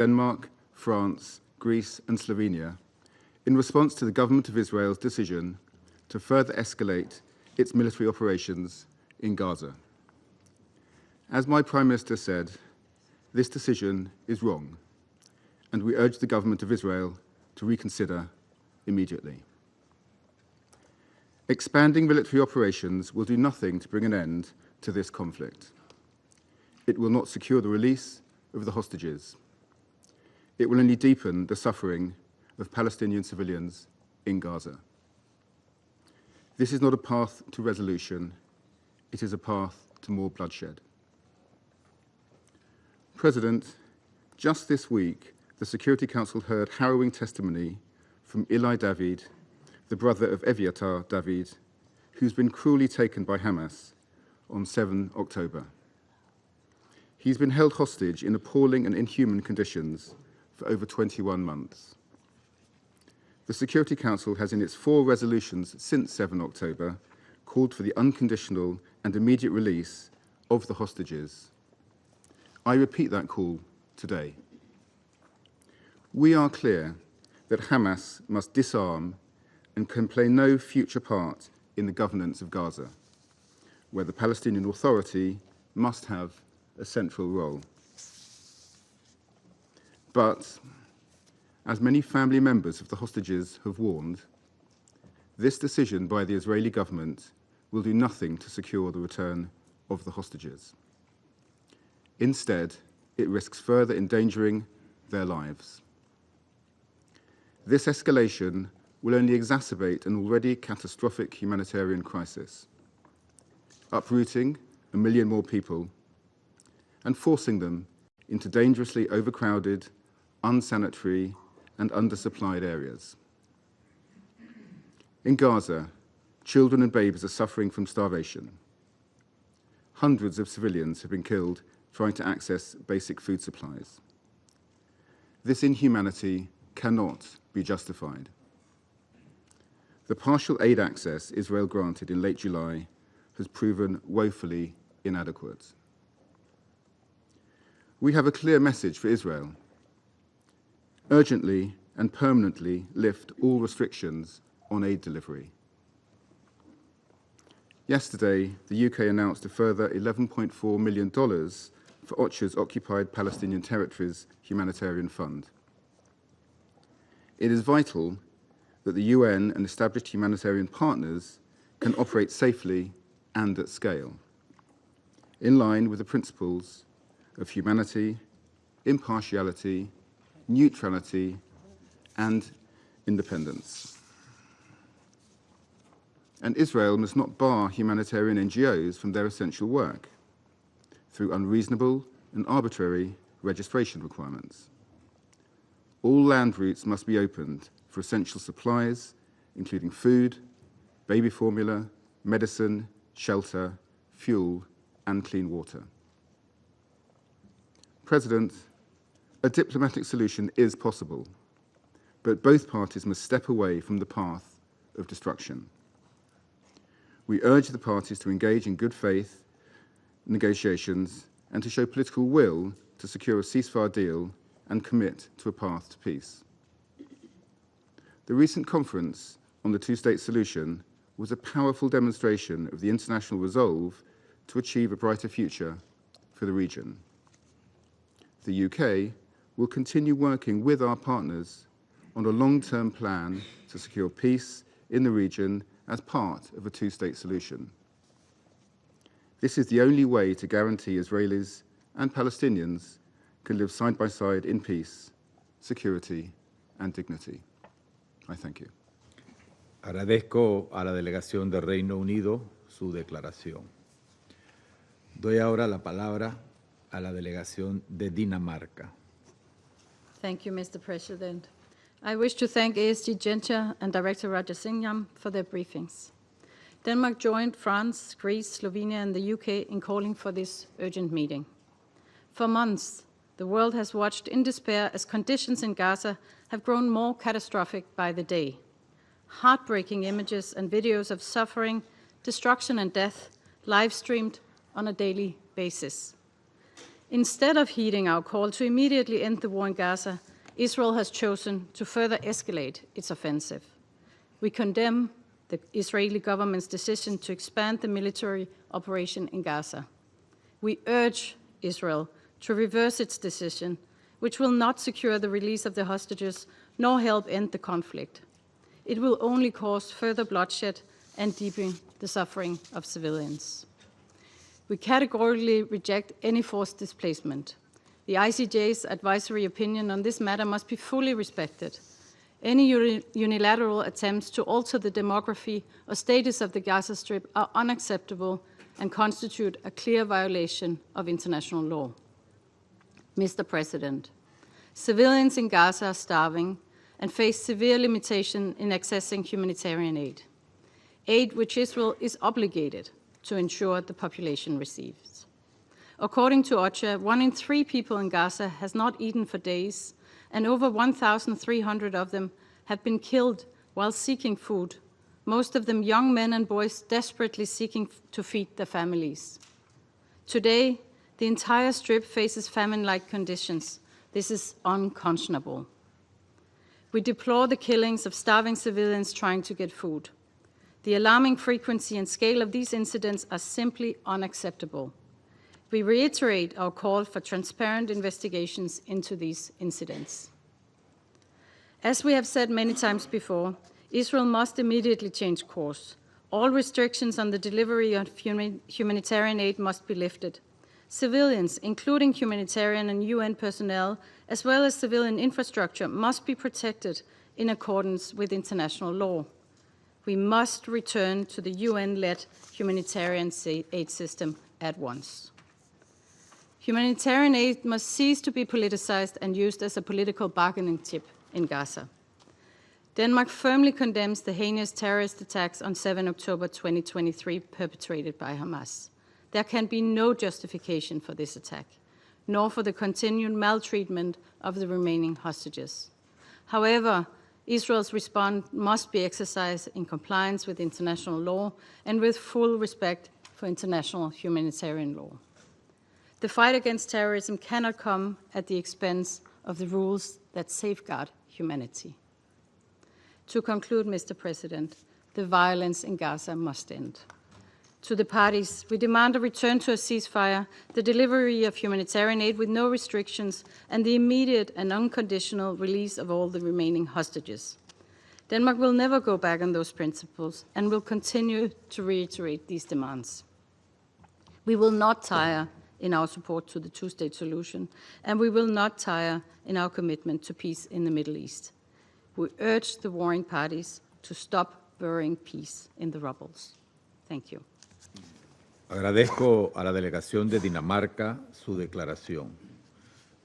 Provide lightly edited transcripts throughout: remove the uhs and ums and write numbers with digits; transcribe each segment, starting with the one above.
Denmark, France, Greece, and Slovenia in response to the government of Israel's decision to further escalate its military operations in Gaza. As my Prime Minister said, this decision is wrong, and we urge the government of Israel to reconsider immediately. Expanding military operations will do nothing to bring an end to this conflict. It will not secure the release of the hostages. It will only deepen the suffering of Palestinian civilians in Gaza. This is not a path to resolution. It is a path to more bloodshed. President, just this week, the Security Council heard harrowing testimony from Eli David, the brother of Eviatar David, who's been cruelly taken by Hamas on 7 October. He's been held hostage in appalling and inhuman conditions for over 21 months. The Security Council has in its 4 resolutions since 7 October called for the unconditional and immediate release of the hostages. I repeat that call today. We are clear that Hamas must disarm and can play no future part in the governance of Gaza, where the Palestinian Authority must have a central role. But, as many family members of the hostages have warned, this decision by the Israeli government will do nothing to secure the return of the hostages. Instead, it risks further endangering their lives. This escalation will only exacerbate an already catastrophic humanitarian crisis, uprooting 1 million more people and forcing them into dangerously overcrowded, unsanitary, and undersupplied areas. In Gaza, children and babies are suffering from starvation. Hundreds of civilians have been killed trying to access basic food supplies. This inhumanity cannot be justified. The partial aid access Israel granted in late July has proven woefully inadequate. We have a clear message for Israel. Urgently and permanently lift all restrictions on aid delivery. Yesterday, the UK announced a further $11.4 million for OCHA's Occupied Palestinian Territories Humanitarian Fund. It is vital that the UN and established humanitarian partners can operate safely and at scale, in line with the principles of humanity, impartiality, neutrality, and independence. And Israel must not bar humanitarian NGOs from their essential work through unreasonable and arbitrary registration requirements. All land routes must be opened for essential supplies, including food, baby formula, medicine, shelter, fuel, and clean water. President, a diplomatic solution is possible, but both parties must step away from the path of destruction. We urge the parties to engage in good faith negotiations and to show political will to secure a ceasefire deal and commit to a path to peace. The recent conference on the two-state solution was a powerful demonstration of the international resolve to achieve a brighter future for the region. The UK will continue working with our partners on a long-term plan to secure peace in the region as part of a two-state solution. This is the only way to guarantee Israelis and Palestinians can live side by side in peace, security, and dignity. I thank you. Agradezco a la delegación del Reino Unido su declaración. Doy ahora la palabra a la delegación de Dinamarca. Thank you, Mr. President. I wish to thank ASG Genter and Director Rajasingham for their briefings. Denmark joined France, Greece, Slovenia, and the UK in calling for this urgent meeting. For months, the world has watched in despair as conditions in Gaza have grown more catastrophic by the day. Heartbreaking images and videos of suffering, destruction, and death live-streamed on a daily basis. Instead of heeding our call to immediately end the war in Gaza, Israel has chosen to further escalate its offensive. We condemn the Israeli government's decision to expand the military operation in Gaza. We urge Israel to reverse its decision, which will not secure the release of the hostages nor help end the conflict. It will only cause further bloodshed and deepen the suffering of civilians. We categorically reject any forced displacement. The ICJ's advisory opinion on this matter must be fully respected. Any unilateral attempts to alter the demography or status of the Gaza Strip are unacceptable and constitute a clear violation of international law. Mr. President, civilians in Gaza are starving and face severe limitation in accessing humanitarian aid, aid which Israel is obligated to ensure the population receives. According to OCHA, 1 in 3 people in Gaza has not eaten for days, and over 1,300 of them have been killed while seeking food, most of them young men and boys desperately seeking to feed their families. Today, the entire Strip faces famine-like conditions. This is unconscionable. We deplore the killings of starving civilians trying to get food. The alarming frequency and scale of these incidents are simply unacceptable. We reiterate our call for transparent investigations into these incidents. As we have said many times before, Israel must immediately change course. All restrictions on the delivery of humanitarian aid must be lifted. Civilians, including humanitarian and UN personnel, as well as civilian infrastructure, must be protected in accordance with international law. We must return to the UN-led humanitarian aid system at once. Humanitarian aid must cease to be politicized and used as a political bargaining chip in Gaza. Denmark firmly condemns the heinous terrorist attacks on 7 October 2023 perpetrated by Hamas. There can be no justification for this attack, nor for the continued maltreatment of the remaining hostages. However, Israel's response must be exercised in compliance with international law and with full respect for international humanitarian law. The fight against terrorism cannot come at the expense of the rules that safeguard humanity. To conclude, Mr. President, the violence in Gaza must end. To the parties, we demand a return to a ceasefire, the delivery of humanitarian aid with no restrictions, and the immediate and unconditional release of all the remaining hostages. Denmark will never go back on those principles and will continue to reiterate these demands. We will not tire in our support to the two-state solution, and we will not tire in our commitment to peace in the Middle East. We urge the warring parties to stop burying peace in the rubbles. Thank you. Agradezco a la delegación de Dinamarca su declaración.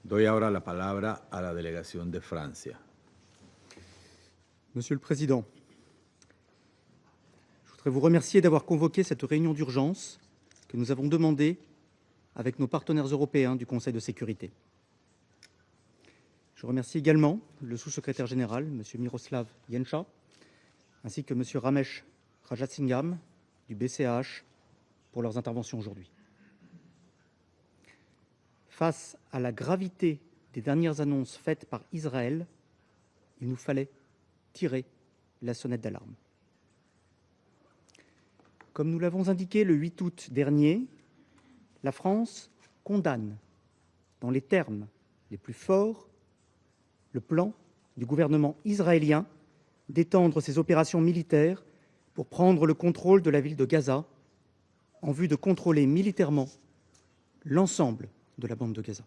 Doy ahora la palabra a la delegación de Francia. Monsieur le Président, je voudrais vous remercier d'avoir convoqué cette réunion d'urgence que nous avons demandée avec nos partenaires européens du Conseil de sécurité. Je remercie également le sous-secrétaire général, M. Miroslav Jenča, ainsi que M. Ramesh Rajasingham du BCAH pour leurs interventions aujourd'hui. Face à la gravité des dernières annonces faites par Israël, il nous fallait tirer la sonnette d'alarme. Comme nous l'avons indiqué le 8 août dernier, la France condamne, dans les termes les plus forts, le plan du gouvernement israélien d'étendre ses opérations militaires pour prendre le contrôle de la ville de Gaza en vue de contrôler militairement l'ensemble de la bande de Gaza.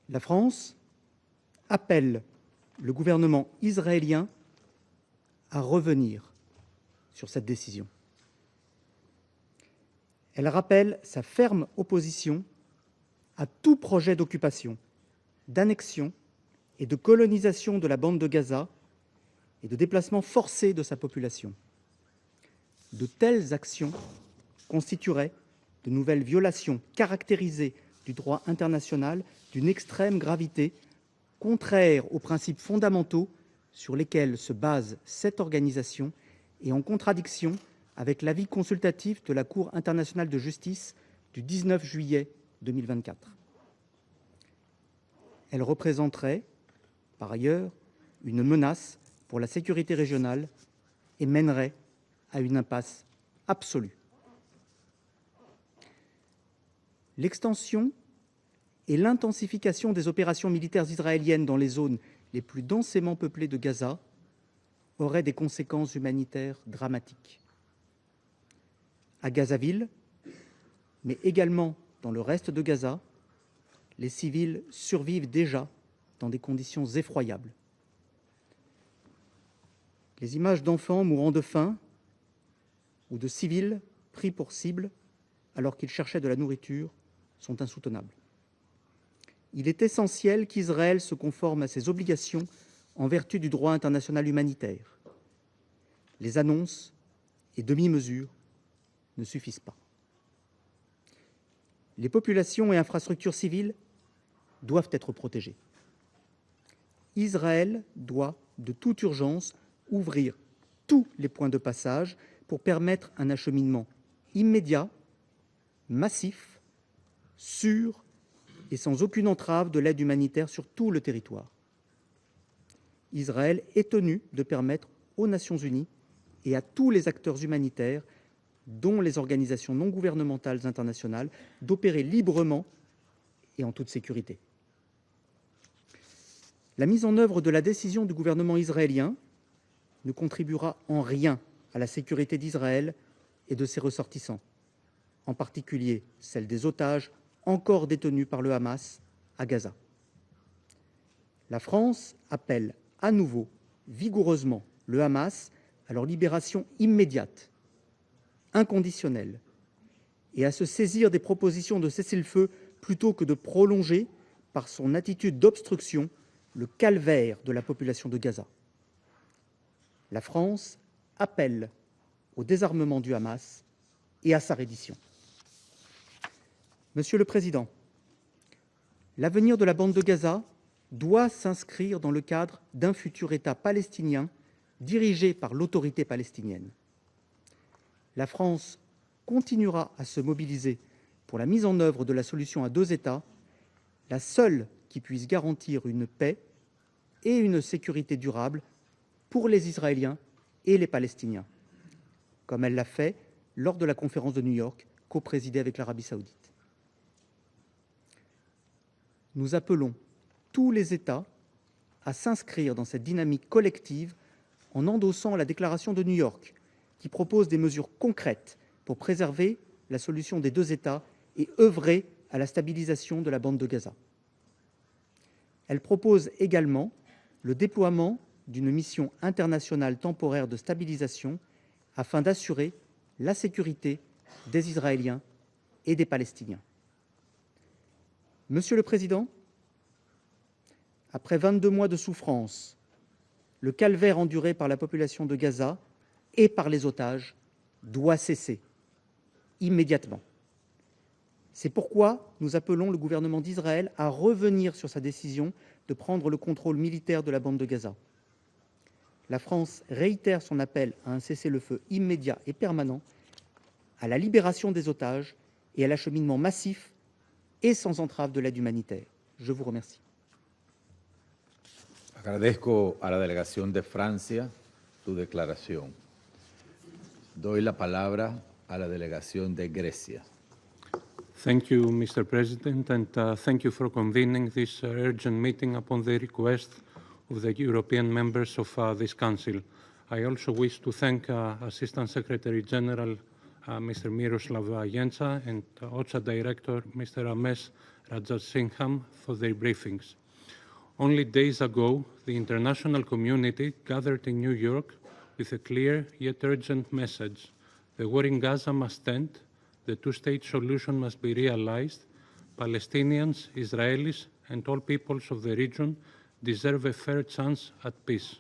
La France appelle le gouvernement israélien à revenir sur cette décision. Elle rappelle sa ferme opposition à tout projet d'occupation, d'annexion et de colonisation de la bande de Gaza et de déplacement forcé de sa population. De telles actions constitueraient de nouvelles violations caractérisées du droit international d'une extrême gravité, contraires aux principes fondamentaux sur lesquels se base cette organisation et en contradiction avec l'avis consultatif de la Cour internationale de justice du 19 juillet 2024. Elle représenterait, par ailleurs, une menace pour la sécurité régionale et mènerait à une impasse absolue. L'extension et l'intensification des opérations militaires israéliennes dans les zones les plus densément peuplées de Gaza auraient des conséquences humanitaires dramatiques. À Gazaville, mais également dans le reste de Gaza, les civils survivent déjà dans des conditions effroyables. Les images d'enfants mourant de faim ou de civils pris pour cible alors qu'ils cherchaient de la nourriture sont insoutenables. Il est essentiel qu'Israël se conforme à ses obligations en vertu du droit international humanitaire. Les annonces et demi-mesures ne suffisent pas. Les populations et infrastructures civiles doivent être protégées. Israël doit, de toute urgence, ouvrir tous les points de passage pour permettre un acheminement immédiat, massif, sûr et sans aucune entrave de l'aide humanitaire sur tout le territoire. Israël est tenu de permettre aux Nations unies et à tous les acteurs humanitaires, dont les organisations non gouvernementales internationales, d'opérer librement et en toute sécurité. La mise en œuvre de la décision du gouvernement israélien ne contribuera en rien à la sécurité d'Israël et de ses ressortissants, en particulier celle des otages encore détenus par le Hamas à Gaza. La France appelle à nouveau vigoureusement le Hamas à leur libération immédiate, inconditionnelle, et à se saisir des propositions de cessez-le-feu plutôt que de prolonger, par son attitude d'obstruction, le calvaire de la population de Gaza. La France appelle au désarmement du Hamas et à sa reddition. Monsieur le Président, l'avenir de la bande de Gaza doit s'inscrire dans le cadre d'un futur État palestinien dirigé par l'autorité palestinienne. La France continuera à se mobiliser pour la mise en œuvre de la solution à deux États, la seule qui puisse garantir une paix et une sécurité durable pour les Israéliens et les Palestiniens, comme elle l'a fait lors de la conférence de New York, coprésidée avec l'Arabie saoudite. Nous appelons tous les États à s'inscrire dans cette dynamique collective en endossant la déclaration de New York, qui propose des mesures concrètes pour préserver la solution des deux États et œuvrer à la stabilisation de la bande de Gaza. Elle propose également le déploiement d'une mission internationale temporaire de stabilisation afin d'assurer la sécurité des Israéliens et des Palestiniens. Monsieur le Président, après 22 mois de souffrance, le calvaire enduré par la population de Gaza et par les otages doit cesser immédiatement. C'est pourquoi nous appelons le gouvernement d'Israël à revenir sur sa décision de prendre le contrôle militaire de la bande de Gaza. La France réitère son appel à un cessez-le-feu immédiat et permanent, à la libération des otages et à l'acheminement massif et sans entrave de l'aide humanitaire. Je vous remercie. Agradezco a la delegación de Francia su declaración. Doy la palabra a la delegación de Grecia. Thank you, Mr. President, and thank you for convening this urgent meeting upon the request of the European members of this Council. I also wish to thank Assistant Secretary General Mr. Miroslav Jenca and OCHA Director Mr. Ramesh Rajasingham for their briefings. Only days ago, the international community gathered in New York with a clear yet urgent message. The war in Gaza must end, the two-state solution must be realized, Palestinians, Israelis, and all peoples of the region deserve a fair chance at peace.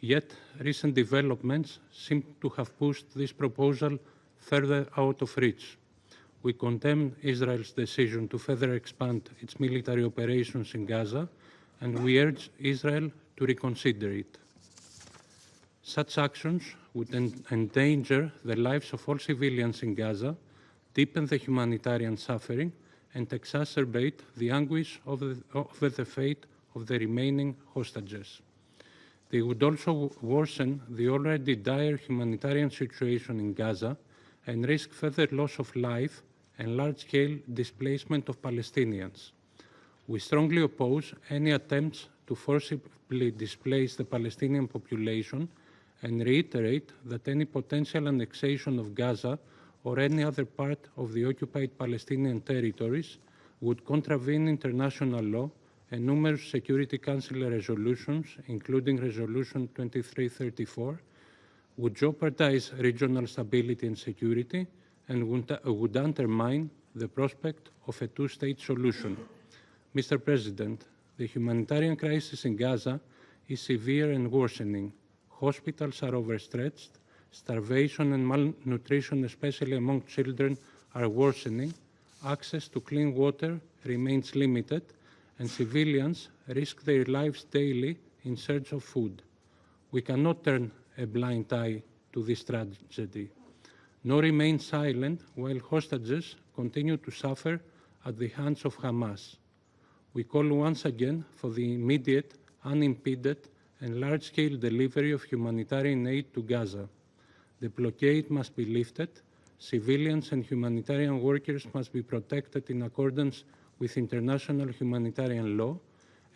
Yet, recent developments seem to have pushed this proposal further out of reach. We condemn Israel's decision to further expand its military operations in Gaza, and we urge Israel to reconsider it. Such actions would endanger the lives of all civilians in Gaza, deepen the humanitarian suffering, and exacerbate the anguish over the fate of the remaining hostages. They would also worsen the already dire humanitarian situation in Gaza and risk further loss of life and large-scale displacement of Palestinians. We strongly oppose any attempts to forcibly displace the Palestinian population and reiterate that any potential annexation of Gaza or any other part of the occupied Palestinian territories would contravene international law and numerous Security Council resolutions, including Resolution 2334, would jeopardize regional stability and security and would undermine the prospect of a two-state solution. Mr. President, the humanitarian crisis in Gaza is severe and worsening. Hospitals are overstretched, starvation and malnutrition, especially among children, are worsening, access to clean water remains limited, and civilians risk their lives daily in search of food. We cannot turn a blind eye to this tragedy, nor remain silent while hostages continue to suffer at the hands of Hamas. We call once again for the immediate, unimpeded, and large-scale delivery of humanitarian aid to Gaza. The blockade must be lifted, civilians and humanitarian workers must be protected in accordance with international humanitarian law,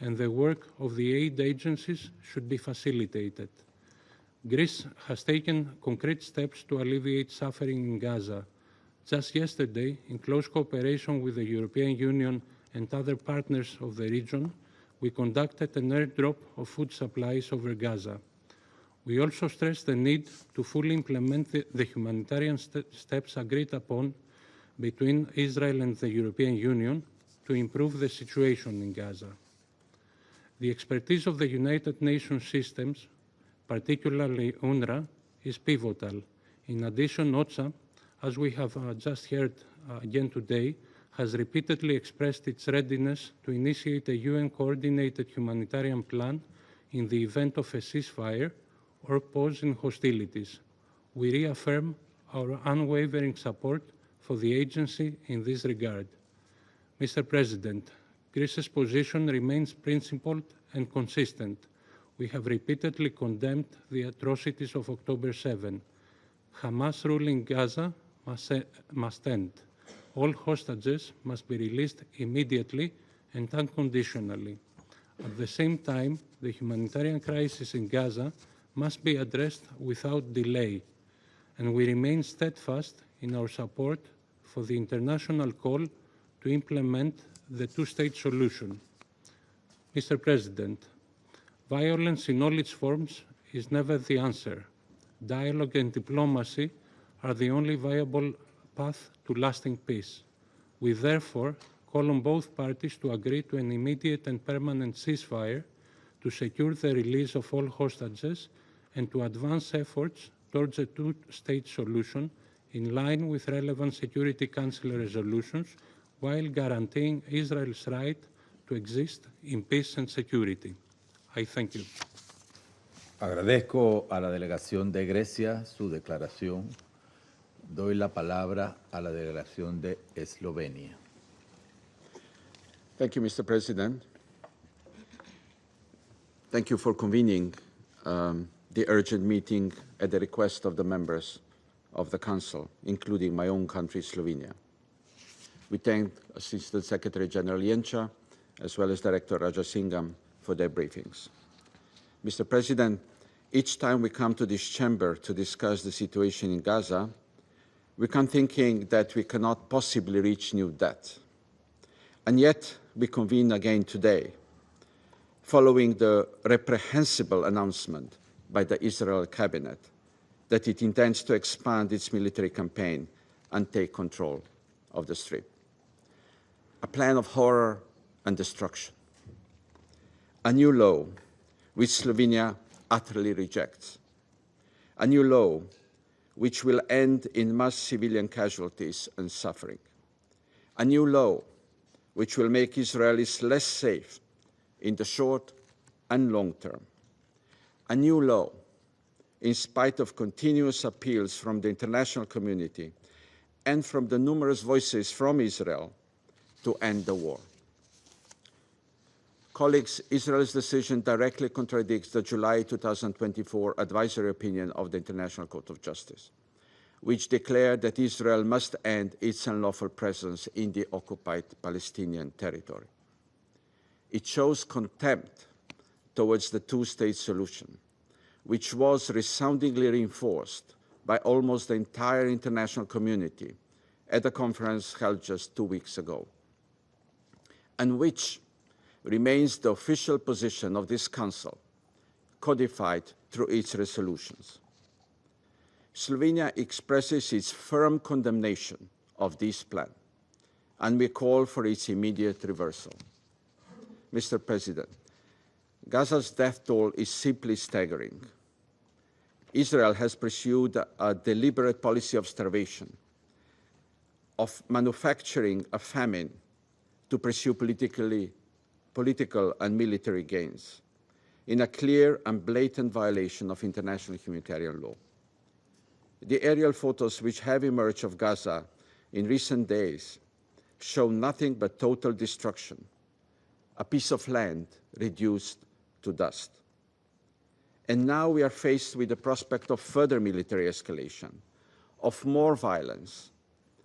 and the work of the aid agencies should be facilitated. Greece has taken concrete steps to alleviate suffering in Gaza. Just yesterday, in close cooperation with the European Union and other partners of the region, we conducted an airdrop of food supplies over Gaza. We also stressed the need to fully implement the humanitarian steps agreed upon between Israel and the European Union to improve the situation in Gaza. The expertise of the United Nations systems, particularly UNRWA, is pivotal. In addition, OCHA, as we have just heard again today, has repeatedly expressed its readiness to initiate a UN-coordinated humanitarian plan in the event of a ceasefire or pause in hostilities. We reaffirm our unwavering support for the agency in this regard. Mr. President, Greece's position remains principled and consistent. We have repeatedly condemned the atrocities of October 7. Hamas rule in Gaza must end. All hostages must be released immediately and unconditionally. At the same time, the humanitarian crisis in Gaza must be addressed without delay, and we remain steadfast in our support for the international call to implement the two-state solution. Mr. President, violence in all its forms is never the answer. Dialogue and diplomacy are the only viable path to lasting peace. We therefore call on both parties to agree to an immediate and permanent ceasefire to secure the release of all hostages and to advance efforts towards a two-state solution in line with relevant Security Council resolutions while guaranteeing Israel's right to exist in peace and security. I thank you. Agradezco a la delegación de Grecia su declaración. Doy la palabra a la delegación de Eslovenia. Thank you, Mr. President. Thank you for convening the urgent meeting at the request of the members of the Council, including my own country, Slovenia. We thank Assistant Secretary General Jenča, as well as Director Rajasingham, for their briefings. Mr. President, each time we come to this chamber to discuss the situation in Gaza, we come thinking that we cannot possibly reach new depth. And yet, we convene again today, following the reprehensible announcement by the Israel cabinet that it intends to expand its military campaign and take control of the Strip. A plan of horror and destruction. A new law which Slovenia utterly rejects. A new law which will end in mass civilian casualties and suffering. A new law which will make Israelis less safe in the short and long term. A new law, in spite of continuous appeals from the international community and from the numerous voices from Israel, to end the war. Colleagues, Israel's decision directly contradicts the July 2024 advisory opinion of the International Court of Justice, which declared that Israel must end its unlawful presence in the occupied Palestinian territory. It shows contempt towards the two-state solution, which was resoundingly reinforced by almost the entire international community at a conference held just 2 weeks ago, and which remains the official position of this Council, codified through its resolutions. Slovenia expresses its firm condemnation of this plan, and we call for its immediate reversal. Mr. President, Gaza's death toll is simply staggering. Israel has pursued a deliberate policy of starvation, of manufacturing a famine to pursue political and military gains, in a clear and blatant violation of international humanitarian law. The aerial photos which have emerged of Gaza in recent days show nothing but total destruction, a piece of land reduced to dust. And now we are faced with the prospect of further military escalation, of more violence,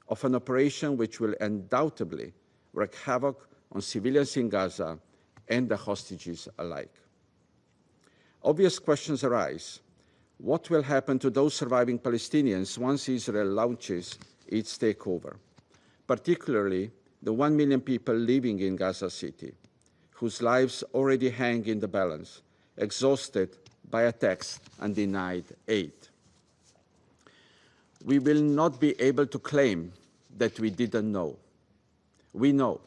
of an operation which will undoubtedly wreak havoc on civilians in Gaza and the hostages alike. Obvious questions arise. What will happen to those surviving Palestinians once Israel launches its takeover, particularly the 1 million people living in Gaza City, whose lives already hang in the balance, exhausted by attacks and denied aid? We will not be able to claim that we didn't know. We know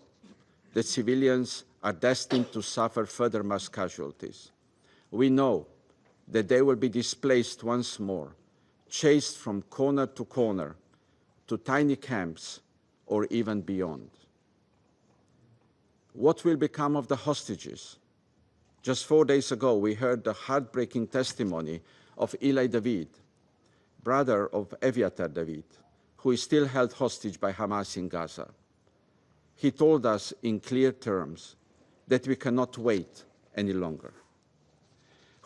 that civilians are destined to suffer further mass casualties. We know that they will be displaced once more, chased from corner to tiny camps or even beyond. What will become of the hostages? Just 4 days ago, we heard the heartbreaking testimony of Eli David, brother of Eviatar David, who is still held hostage by Hamas in Gaza. He told us in clear terms that we cannot wait any longer.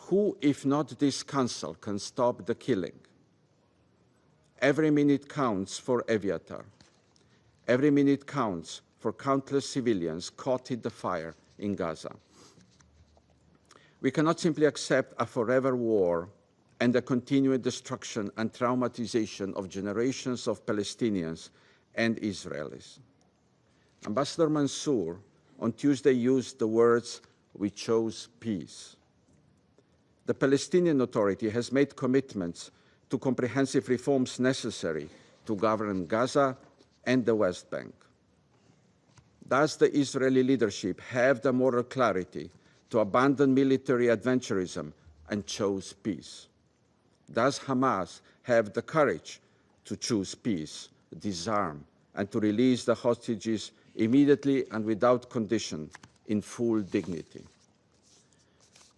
Who, if not this Council, can stop the killing? Every minute counts for Eviatar. Every minute counts for countless civilians caught in the fire in Gaza. We cannot simply accept a forever war and the continued destruction and traumatization of generations of Palestinians and Israelis. Ambassador Mansour on Tuesday used the words, "We chose peace." The Palestinian Authority has made commitments to comprehensive reforms necessary to govern Gaza and the West Bank. Does the Israeli leadership have the moral clarity to abandon military adventurism and choose peace? Does Hamas have the courage to choose peace, disarm, and to release the hostages immediately and without condition in full dignity?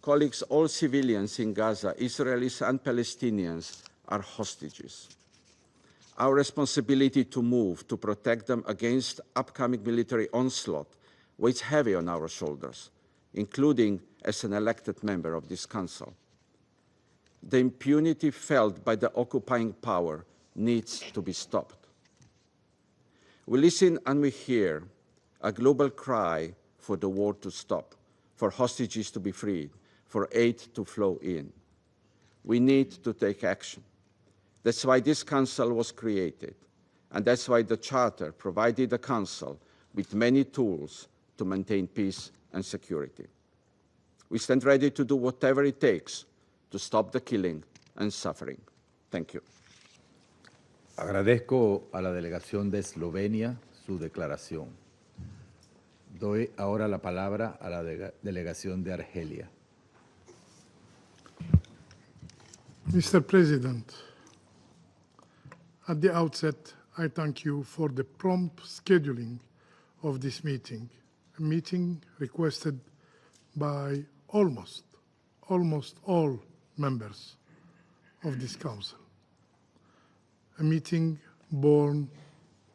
Colleagues, all civilians in Gaza, Israelis and Palestinians, are hostages. Our responsibility to move to protect them against upcoming military onslaught weighs heavy on our shoulders, including as an elected member of this Council. The impunity felt by the occupying power needs to be stopped. We listen and we hear a global cry for the war to stop, for hostages to be freed, for aid to flow in. We need to take action. That's why this Council was created, and that's why the Charter provided the Council with many tools to maintain peace and security. We stand ready to do whatever it takes to stop the killing and suffering. Thank you. Agradezco a la delegación de Eslovenia su declaración. Doy ahora la palabra a la delegación de Argelia. Mr. President, at the outset, I thank you for the prompt scheduling of this meeting, a meeting requested by almost all members of this Council, a meeting born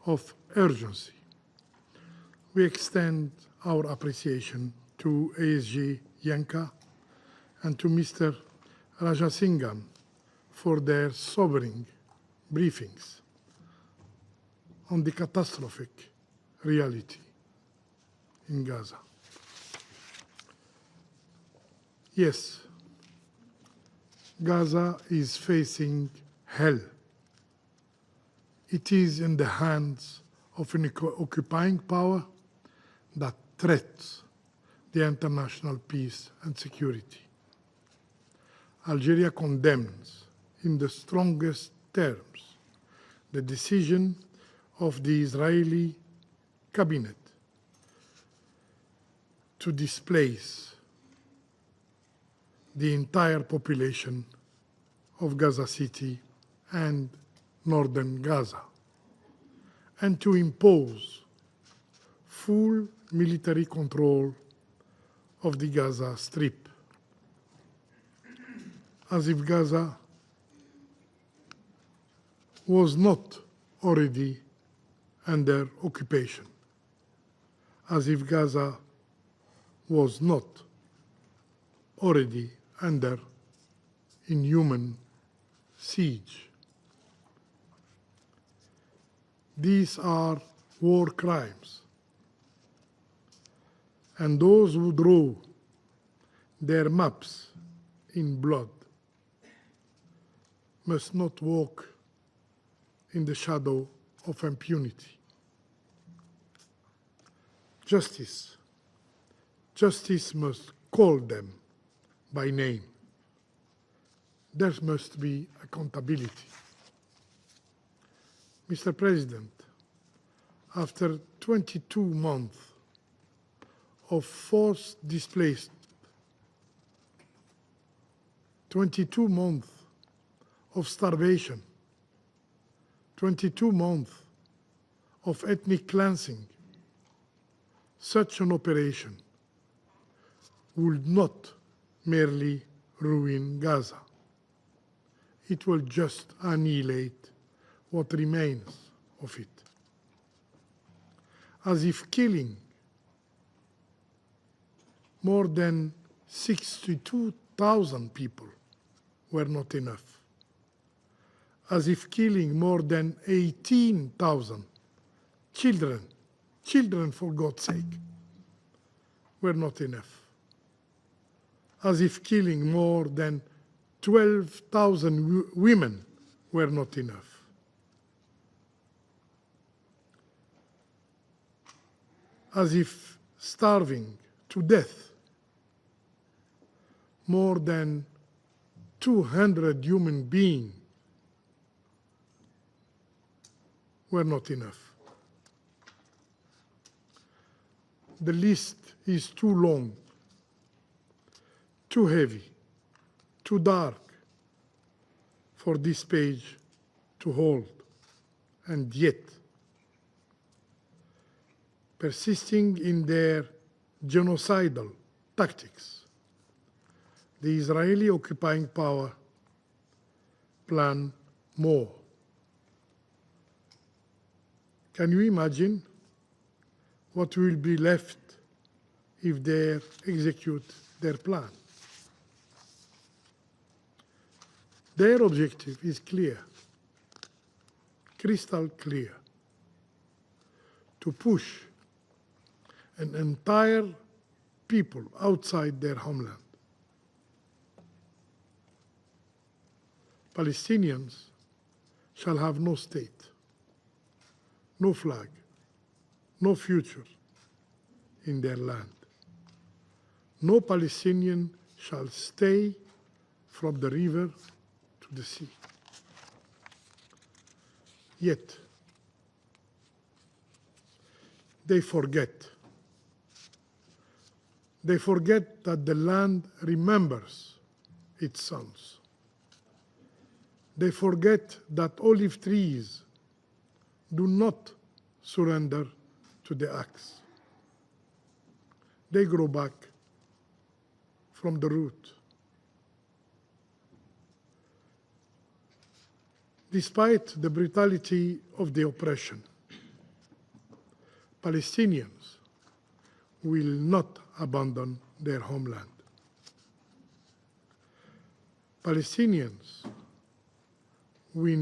of urgency. we extend our appreciation to ASG Yanka and to Mr. Rajasingham for their sobering briefings on the catastrophic reality in Gaza. Yes, Gaza is facing hell. It is in the hands of an occupying power that threatens the international peace and security. Algeria condemns in the strongest terms the decision of the Israeli cabinet to displace the entire population of Gaza City and northern Gaza, and to impose full military control of the Gaza Strip, as if Gaza was not already under occupation, as if Gaza was not already under inhuman siege. These are war crimes, and those who draw their maps in blood must not walk in the shadow of impunity. Justice must call them by name. There must be accountability. Mr. President, after 22 months of forced displacement, 22 months of starvation, 22 months of ethnic cleansing, such an operation would not merely ruin Gaza. It will just annihilate what remains of it. As if killing more than 62,000 people were not enough. As if killing more than 18,000 children for God's sake, were not enough. As if killing more than 12,000 women were not enough. As if starving to death more than 200 human beings were not enough. The list is too long, too heavy, too dark for this page to hold, and yet, persisting in their genocidal tactics, the Israeli occupying power plan more. Can you imagine what will be left if they execute their plan? Their objective is clear, crystal clear, to push an entire people outside their homeland. Palestinians shall have no state, no flag, no future in their land. No Palestinian shall stay from the river to the sea. Yet, they forget. They forget that the land remembers its sons. They forget that olive trees do not surrender to the axe. They grow back from the root. Despite the brutality of the oppression, Palestinians will not abandon their homeland. Palestinians will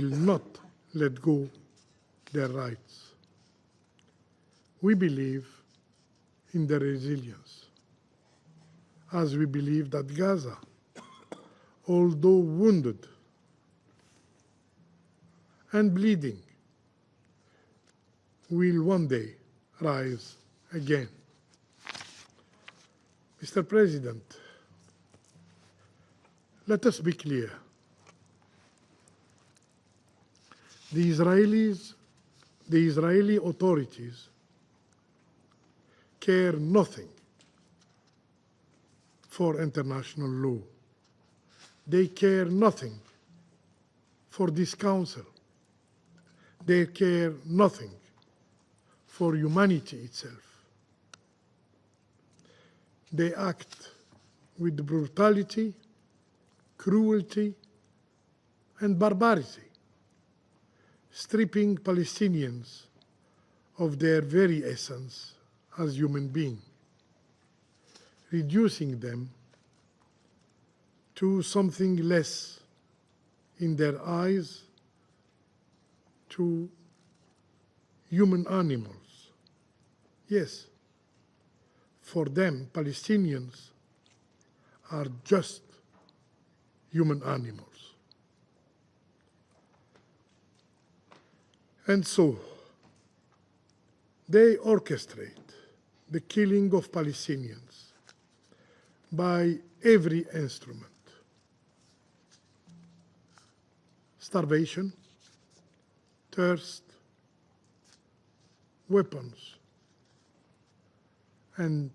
not let go their rights. We believe in their resilience, as we believe that Gaza, although wounded and bleeding, will one day rise again. Mr. President, let us be clear. The Israeli authorities care nothing for international law. They care nothing for this council. They care nothing for humanity itself. They act with brutality, cruelty, and barbarity, stripping Palestinians of their very essence as human beings, reducing them to something less in their eyes, to human animals. Yes, for them, Palestinians are just human animals. And so, they orchestrate the killing of Palestinians by every instrument: starvation, thirst, weapons, and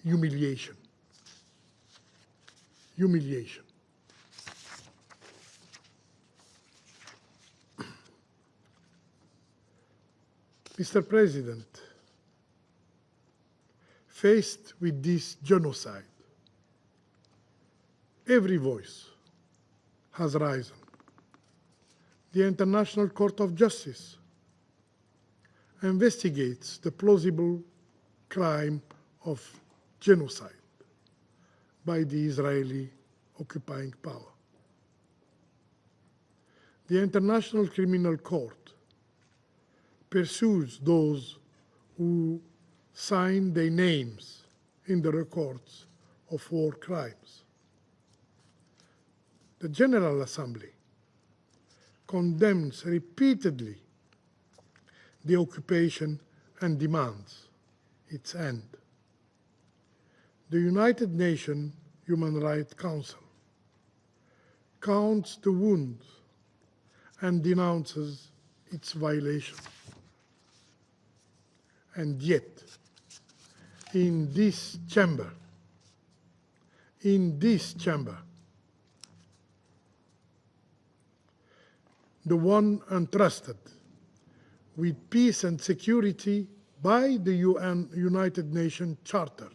humiliation. Humiliation. Mr. President, faced with this genocide, every voice has risen. The International Court of Justice investigates the plausible crime of genocide by the Israeli occupying power. The International Criminal Court pursues those who sign their names in the records of war crimes. The General Assembly condemns repeatedly the occupation and demands its end. The United Nations Human Rights Council counts the wounds and denounces its violation. And yet, in this chamber, the one entrusted with peace and security by the United Nations Charter,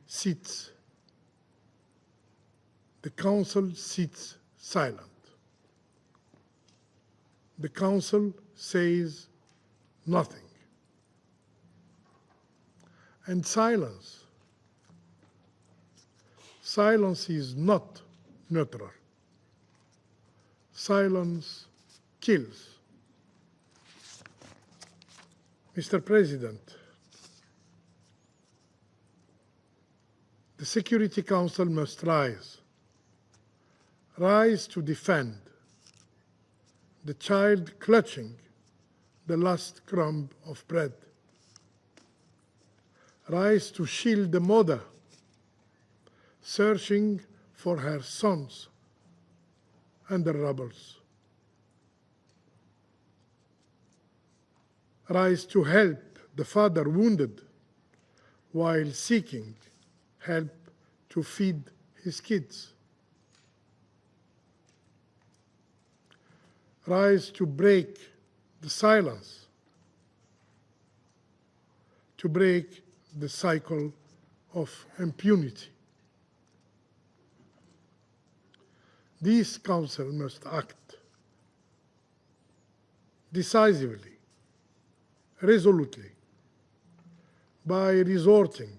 sits. The Council sits silent. The Council says nothing. And silence is not neutral. Silence kills. Mr. President, the Security Council must rise to defend the child clutching the last crumb of bread. Rise to shield the mother searching for her sons under rubble. Rise to help the father wounded while seeking help to feed his kids. Rise to break the silence, to break the cycle of impunity. This Council must act decisively, resolutely, by resorting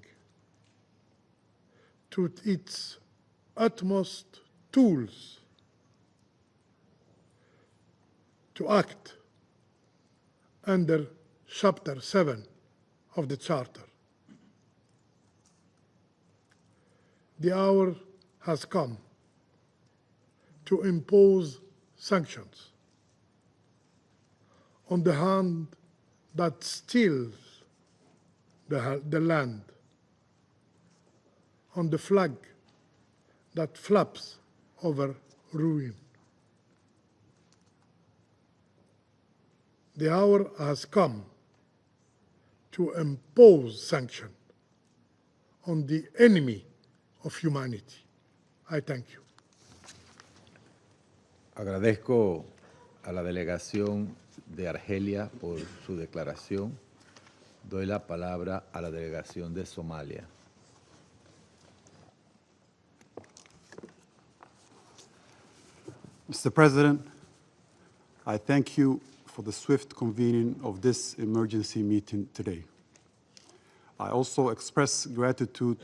to its utmost tools to act under Chapter 7 of the Charter. The hour has come to impose sanctions on the hand that steals the land, on the flag that flaps over ruin. The hour has come to impose sanction on the enemy of humanity. I thank you. Agradezco a la delegación de Argelia por su declaración. Doy la palabra a la delegación de Somalia. Mr. President, I thank you for the swift convening of this emergency meeting today. I also express gratitude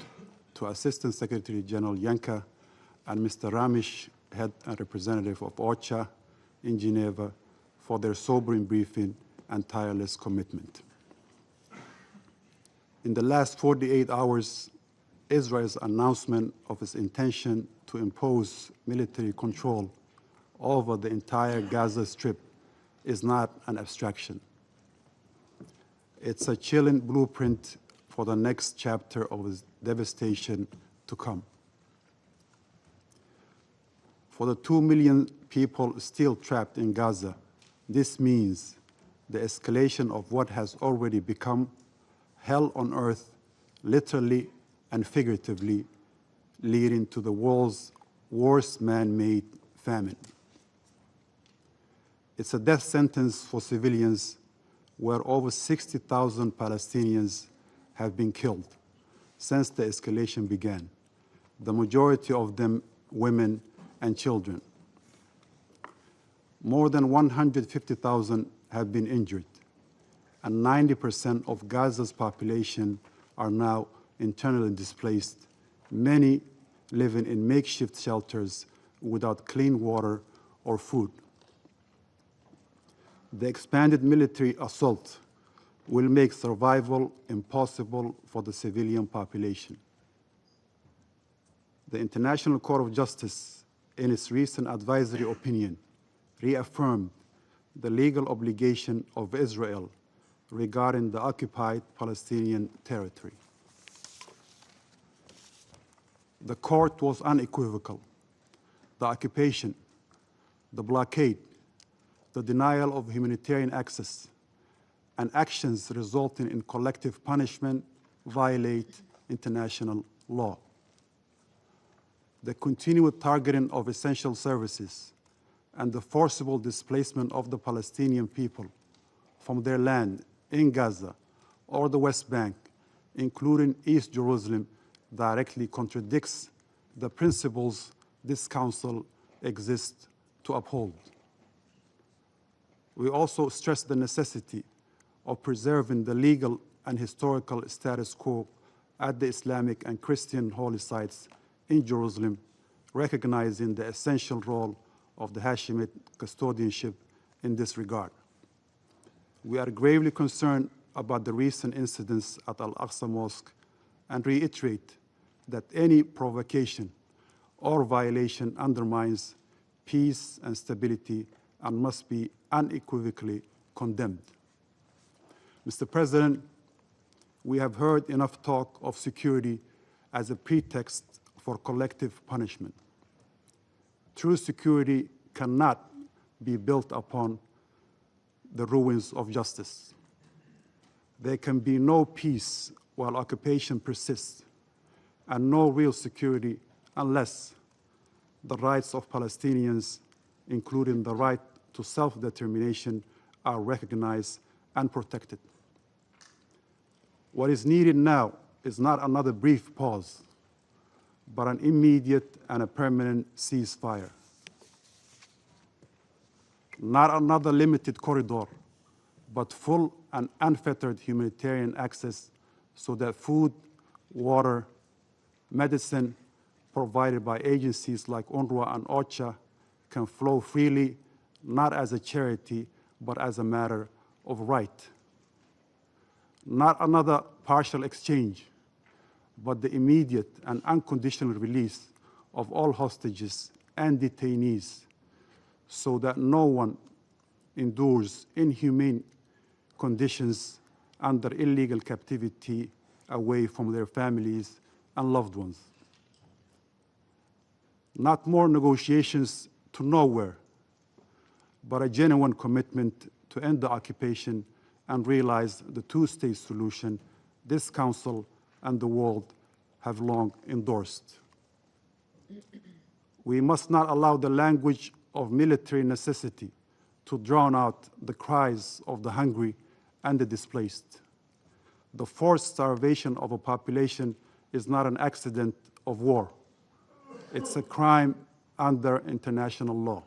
to Assistant Secretary General Yanka and Mr. Ramish, Head and Representative of OCHA in Geneva, for their sobering briefing and tireless commitment. In the last 48 hours, Israel's announcement of its intention to impose military control over the entire Gaza Strip is not an abstraction. It's a chilling blueprint for the next chapter of its devastation to come. For the 2 million people still trapped in Gaza, this means the escalation of what has already become hell on earth, literally and figuratively, leading to the world's worst man-made famine. It's a death sentence for civilians where over 60,000 Palestinians have been killed since the escalation began, the majority of them women and children. More than 150,000 have been injured, and 90% of Gaza's population are now internally displaced, many living in makeshift shelters without clean water or food. The expanded military assault will make survival impossible for the civilian population. The International Court of Justice, in its recent advisory opinion, reaffirmed the legal obligation of Israel regarding the occupied Palestinian territory. The court was unequivocal. The occupation, the blockade, the denial of humanitarian access, and actions resulting in collective punishment violate international law. The continued targeting of essential services and the forcible displacement of the Palestinian people from their land in Gaza or the West Bank, including East Jerusalem, directly contradicts the principles this Council exists to uphold. We also stress the necessity of preserving the legal and historical status quo at the Islamic and Christian holy sites in Jerusalem, recognizing the essential role of the Hashemite custodianship in this regard. We are gravely concerned about the recent incidents at Al-Aqsa Mosque and reiterate that any provocation or violation undermines peace and stability and must be unequivocally condemned. Mr. President, we have heard enough talk of security as a pretext for collective punishment. True security cannot be built upon the ruins of justice. There can be no peace while occupation persists, and no real security unless the rights of Palestinians, including the right to self-determination, are recognized and protected. What is needed now is not another brief pause, but an immediate and a permanent ceasefire. Not another limited corridor, but full and unfettered humanitarian access so that food, water, medicine provided by agencies like UNRWA and OCHA can flow freely, not as a charity, but as a matter of right. Not another partial exchange, but the immediate and unconditional release of all hostages and detainees so that no one endures inhumane conditions under illegal captivity away from their families and loved ones. Not more negotiations to nowhere, but a genuine commitment to end the occupation and realize the two-state solution this Council and the world have long endorsed. We must not allow the language of military necessity to drown out the cries of the hungry and the displaced. The forced starvation of a population is not an accident of war. It's a crime under international law.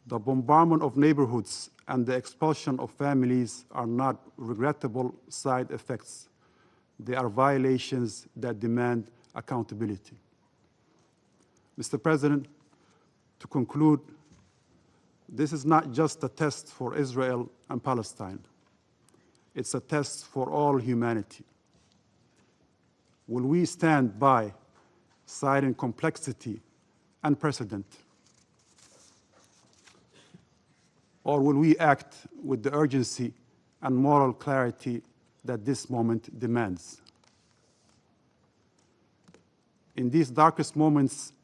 The bombardment of neighborhoods and the expulsion of families are not regrettable side effects. They are violations that demand accountability. Mr. President, to conclude, this is not just a test for Israel and Palestine. It's a test for all humanity. Will we stand by, citing complexity and precedent? Or will we act with the urgency and moral clarity that this moment demands? In these darkest moments,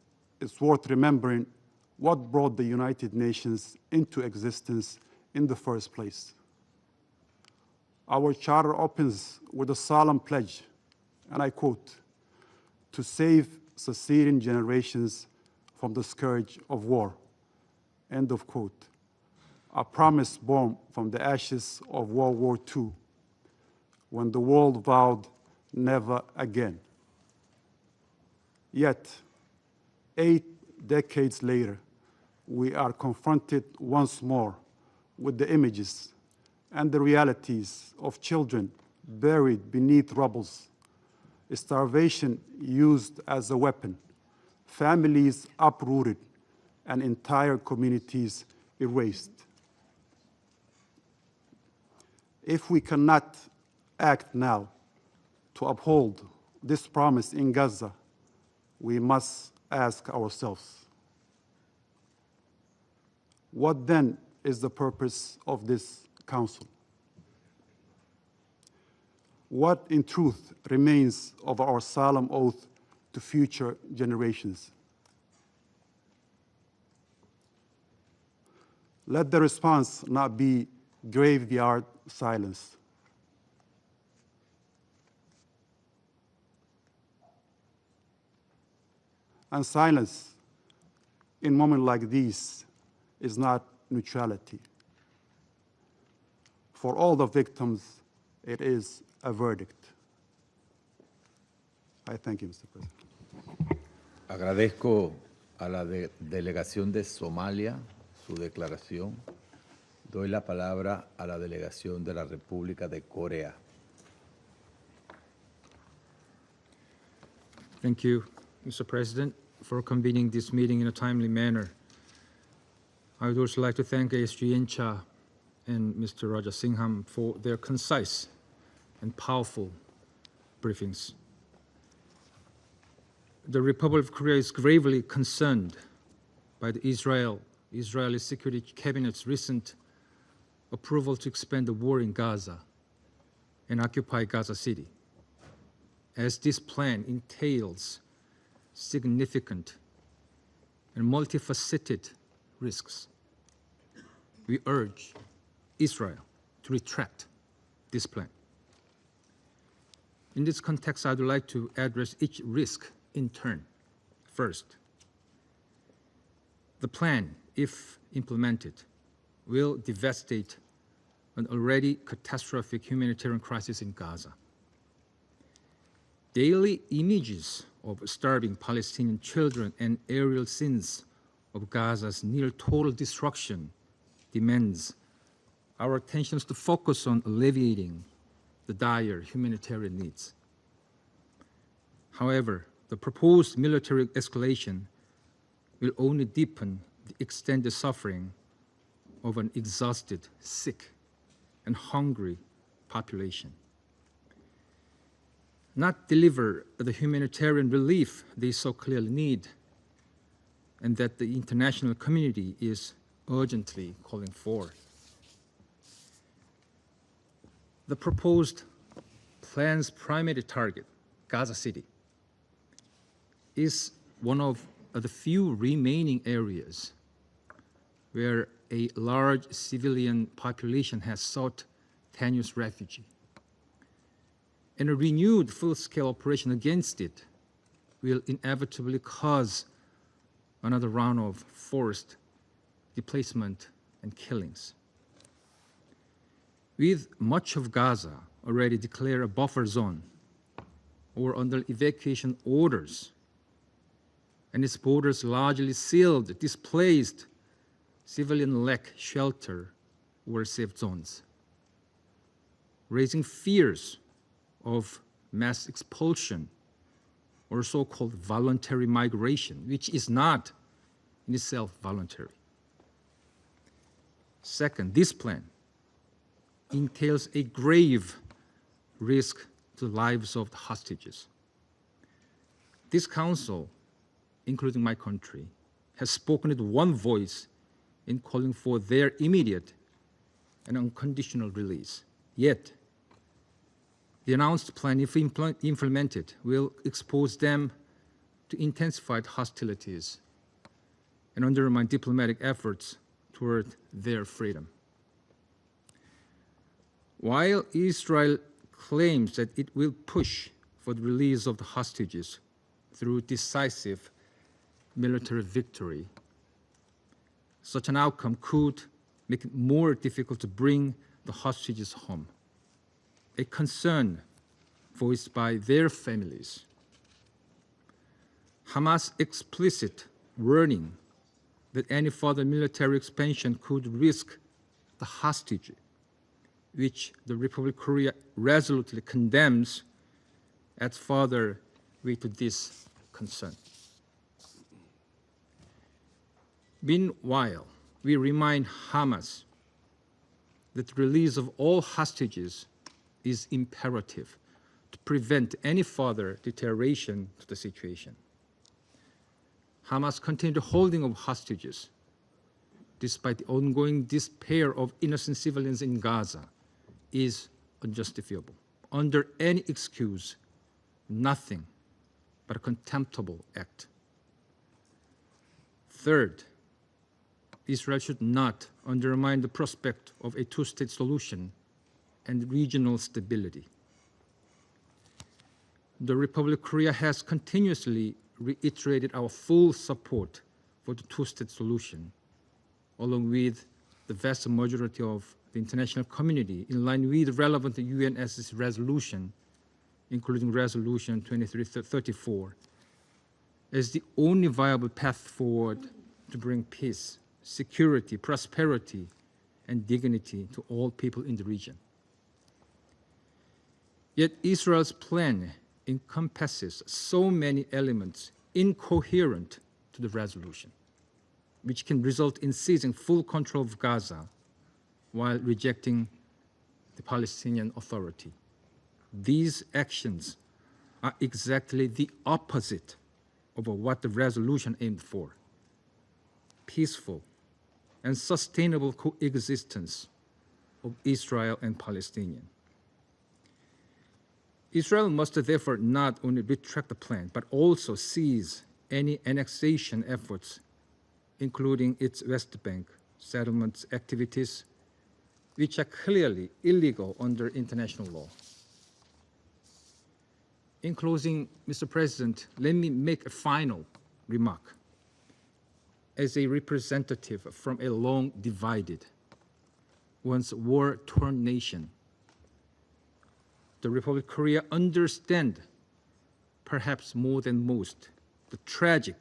it's worth remembering what brought the United Nations into existence in the first place. Our charter opens with a solemn pledge, and I quote, "to save succeeding generations from the scourge of war," end of quote. A promise born from the ashes of World War II, when the world vowed never again. Yet, 8 decades later, we are confronted once more with the images and the realities of children buried beneath rubble, starvation used as a weapon, families uprooted, and entire communities erased. If we cannot act now to uphold this promise in Gaza, we must ask ourselves, what then is the purpose of this Council? What, in truth, remains of our solemn oath to future generations? Let the response not be graveyard silence. And silence in moments like these is not neutrality. For all the victims, it is a verdict. I thank you, Mr. President. Agradezco a la delegación de Somalia su declaración. Doy la palabra a la delegación de la República de Corea. Thank you, Mr. President, for convening this meeting in a timely manner. I would also like to thank ASG and Mr. Rajasingham for their concise and powerful briefings. The Republic of Korea is gravely concerned by the Israeli Security Cabinet's recent approval to expand the war in Gaza and occupy Gaza City, as this plan entails significant and multifaceted risks. We urge Israel to retract this plan. In this context, I would like to address each risk in turn. First, the plan, if implemented, will devastate an already catastrophic humanitarian crisis in Gaza. Daily images of starving Palestinian children and aerial scenes of Gaza's near total destruction demands our attention is to focus on alleviating the dire humanitarian needs. However, the proposed military escalation will only deepen the extended suffering of an exhausted, sick, and hungry population. Not deliver the humanitarian relief they so clearly need and that the international community is urgently calling for. The proposed plan's primary target, Gaza City, is one of the few remaining areas where a large civilian population has sought tenuous refuge. And a renewed full-scale operation against it will inevitably cause another round of forced displacement and killings. With much of Gaza already declared a buffer zone or under evacuation orders, and its borders largely sealed, displaced civilians lack shelter or safe zones, raising fears of mass expulsion or so-called voluntary migration, which is not in itself voluntary. Second, this plan entails a grave risk to the lives of the hostages. This council, including my country, has spoken with one voice in calling for their immediate and unconditional release. Yet, the announced plan, if implemented, will expose them to intensified hostilities and undermine diplomatic efforts toward their freedom. While Israel claims that it will push for the release of the hostages through decisive military victory, such an outcome could make it more difficult to bring the hostages home, a concern voiced by their families. Hamas' explicit warning that any further military expansion could risk the hostage, which the Republic of Korea resolutely condemns, adds further weight to this concern. Meanwhile, we remind Hamas that the release of all hostages is imperative to prevent any further deterioration to the situation. Hamas' continued holding of hostages, despite the ongoing despair of innocent civilians in Gaza, is unjustifiable. Under any excuse, nothing but a contemptible act. Third, Israel should not undermine the prospect of a two-state solution and regional stability. The Republic of Korea has continuously reiterated our full support for the two-state solution, along with the vast majority of the international community, in line with relevant UNSC resolution, including Resolution 2334, as the only viable path forward to bring peace, security, prosperity, and dignity to all people in the region. Yet Israel's plan encompasses so many elements incoherent to the resolution, which can result in seizing full control of Gaza while rejecting the Palestinian Authority. These actions are exactly the opposite of what the resolution aimed for: peaceful and sustainable coexistence of Israel and Palestinians. Israel must therefore not only retract the plan, but also cease any annexation efforts, including its West Bank settlement activities, which are clearly illegal under international law. In closing, Mr. President, let me make a final remark. As a representative from a long divided, once war-torn nation, the Republic of Korea understands, perhaps more than most, the tragic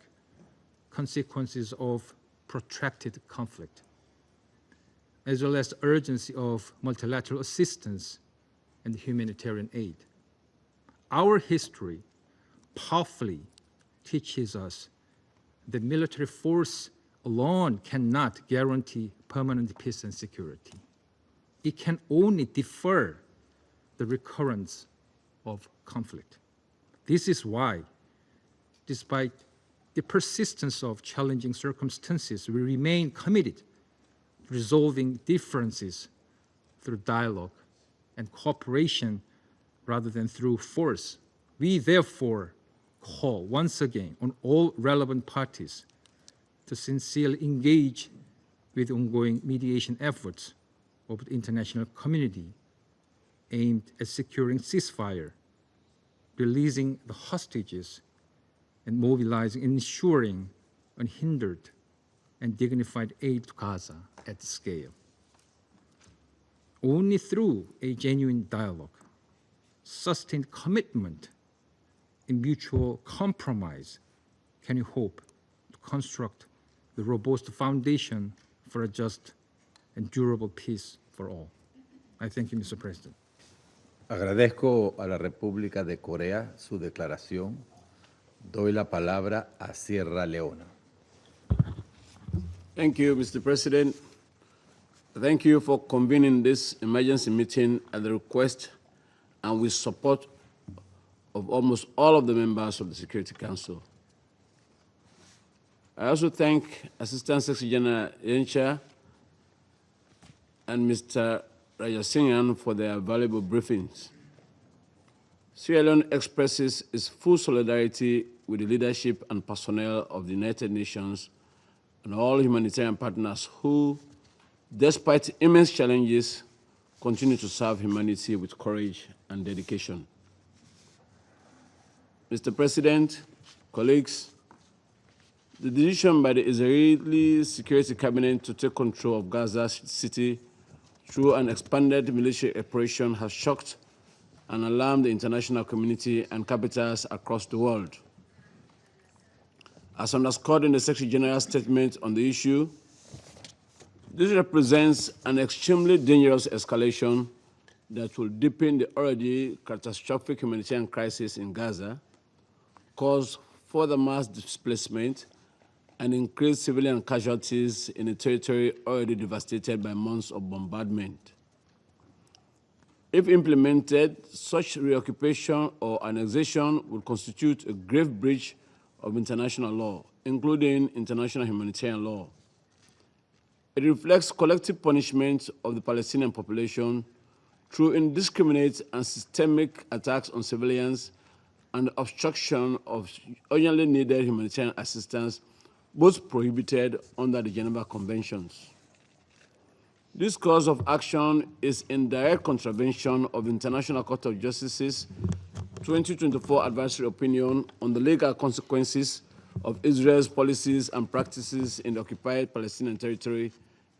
consequences of protracted conflict. as well as the urgency of multilateral assistance and humanitarian aid. Our history powerfully teaches us that military force alone cannot guarantee permanent peace and security. It can only defer the recurrence of conflict. This is why, despite the persistence of challenging circumstances, we remain committed to resolving differences through dialogue and cooperation rather than through force. We therefore call once again on all relevant parties to sincerely engage with ongoing mediation efforts of the international community aimed at securing ceasefire, releasing the hostages, and mobilizing and ensuring unhindered and dignified aid to Gaza at scale. Only through a genuine dialogue, sustained commitment, and mutual compromise can we hope to construct the robust foundation for a just and durable peace for all. I thank you, Mr. President. Agradezco a la República de Corea su declaración. Doy la palabra a Sierra Leona. Thank you, Mr. President. Thank you for convening this emergency meeting at the request and with support of almost all of the members of the Security Council. I also thank Assistant Secretary General Yencha and Mr. Rajasinghan for their valuable briefings. Sierra Leone expresses its full solidarity with the leadership and personnel of the United Nations and all humanitarian partners who, despite immense challenges, continue to serve humanity with courage and dedication. Mr. President, colleagues, the decision by the Israeli Security Cabinet to take control of Gaza City through an expanded military operation has shocked and alarmed the international community and capitals across the world. As underscored in the Secretary General's statement on the issue, this represents an extremely dangerous escalation that will deepen the already catastrophic humanitarian crisis in Gaza, cause further mass displacement, and increase civilian casualties in a territory already devastated by months of bombardment. If implemented, such reoccupation or annexation would constitute a grave breach of international law, including international humanitarian law. It reflects collective punishment of the Palestinian population through indiscriminate and systemic attacks on civilians and obstruction of urgently needed humanitarian assistance, both prohibited under the Geneva Conventions. This course of action is in direct contravention of the International Court of Justice's 2024 advisory opinion on the legal consequences of Israel's policies and practices in the occupied Palestinian territory,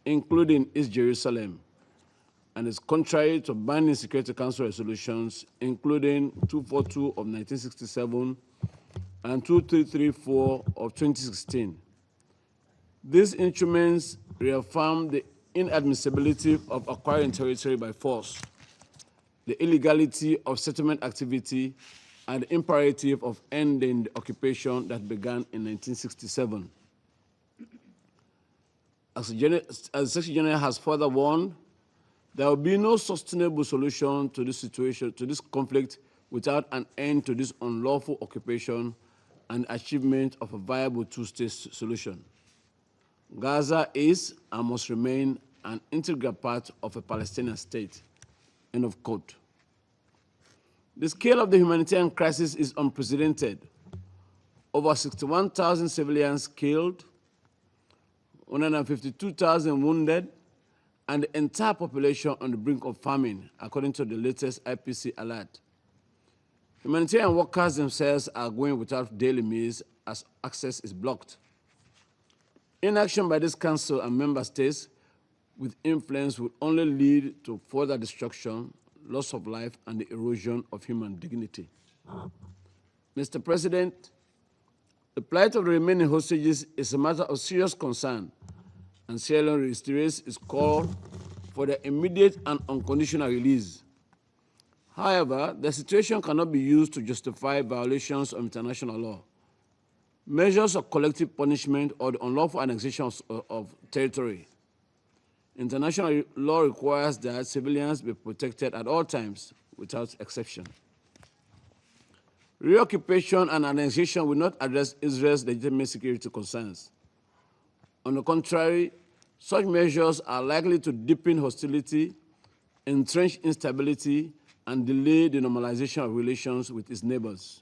including East Jerusalem, and is contrary to binding Security Council resolutions, including 242 of 1967 and 2334 of 2016. These instruments reaffirm the inadmissibility of acquiring territory by force, the illegality of settlement activity, and the imperative of ending the occupation that began in 1967. As the Secretary General has further warned, there will be no sustainable solution to this situation, to this conflict, without an end to this unlawful occupation and achievement of a viable two-state solution. Gaza is and must remain an integral part of a Palestinian state. End of quote. The scale of the humanitarian crisis is unprecedented. Over 61,000 civilians killed, 152,000 wounded, and the entire population on the brink of famine, according to the latest IPC alert. Humanitarian workers themselves are going without daily meals as access is blocked. Inaction by this Council and member states with influence will only lead to further destruction, loss of life, and the erosion of human dignity. Mr. President, the plight of the remaining hostages is a matter of serious concern and Sierra Leone reiterates its call for the immediate and unconditional release. However, the situation cannot be used to justify violations of international law. Measures of collective punishment or the unlawful annexation of territory. International law requires that civilians be protected at all times, without exception. Reoccupation and annexation will not address Israel's legitimate security concerns. On the contrary, such measures are likely to deepen hostility, entrench instability, and delay the normalization of relations with its neighbors.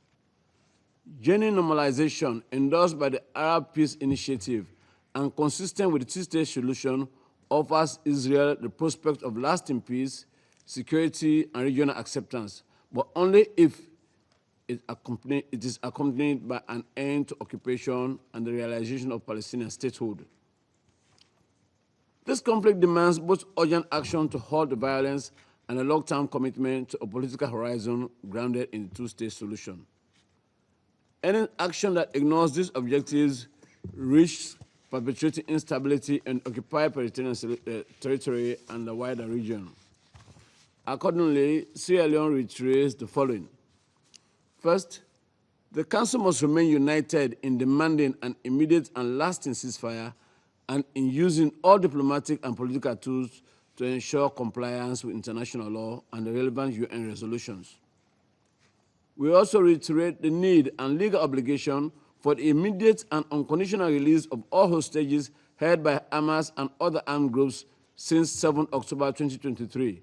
Genuine normalization endorsed by the Arab Peace Initiative and consistent with the two-state solution offers Israel the prospect of lasting peace, security, and regional acceptance, but only if it is accompanied by an end to occupation and the realization of Palestinian statehood. This conflict demands both urgent action to halt the violence and a long-term commitment to a political horizon grounded in the two-state solution. Any action that ignores these objectives risks perpetuating instability in occupied Palestinian territory and the wider region. Accordingly, Sierra Leone reiterates the following. First, the Council must remain united in demanding an immediate and lasting ceasefire and in using all diplomatic and political tools to ensure compliance with international law and the relevant UN resolutions. We also reiterate the need and legal obligation for the immediate and unconditional release of all hostages held by Hamas and other armed groups since 7 October 2023,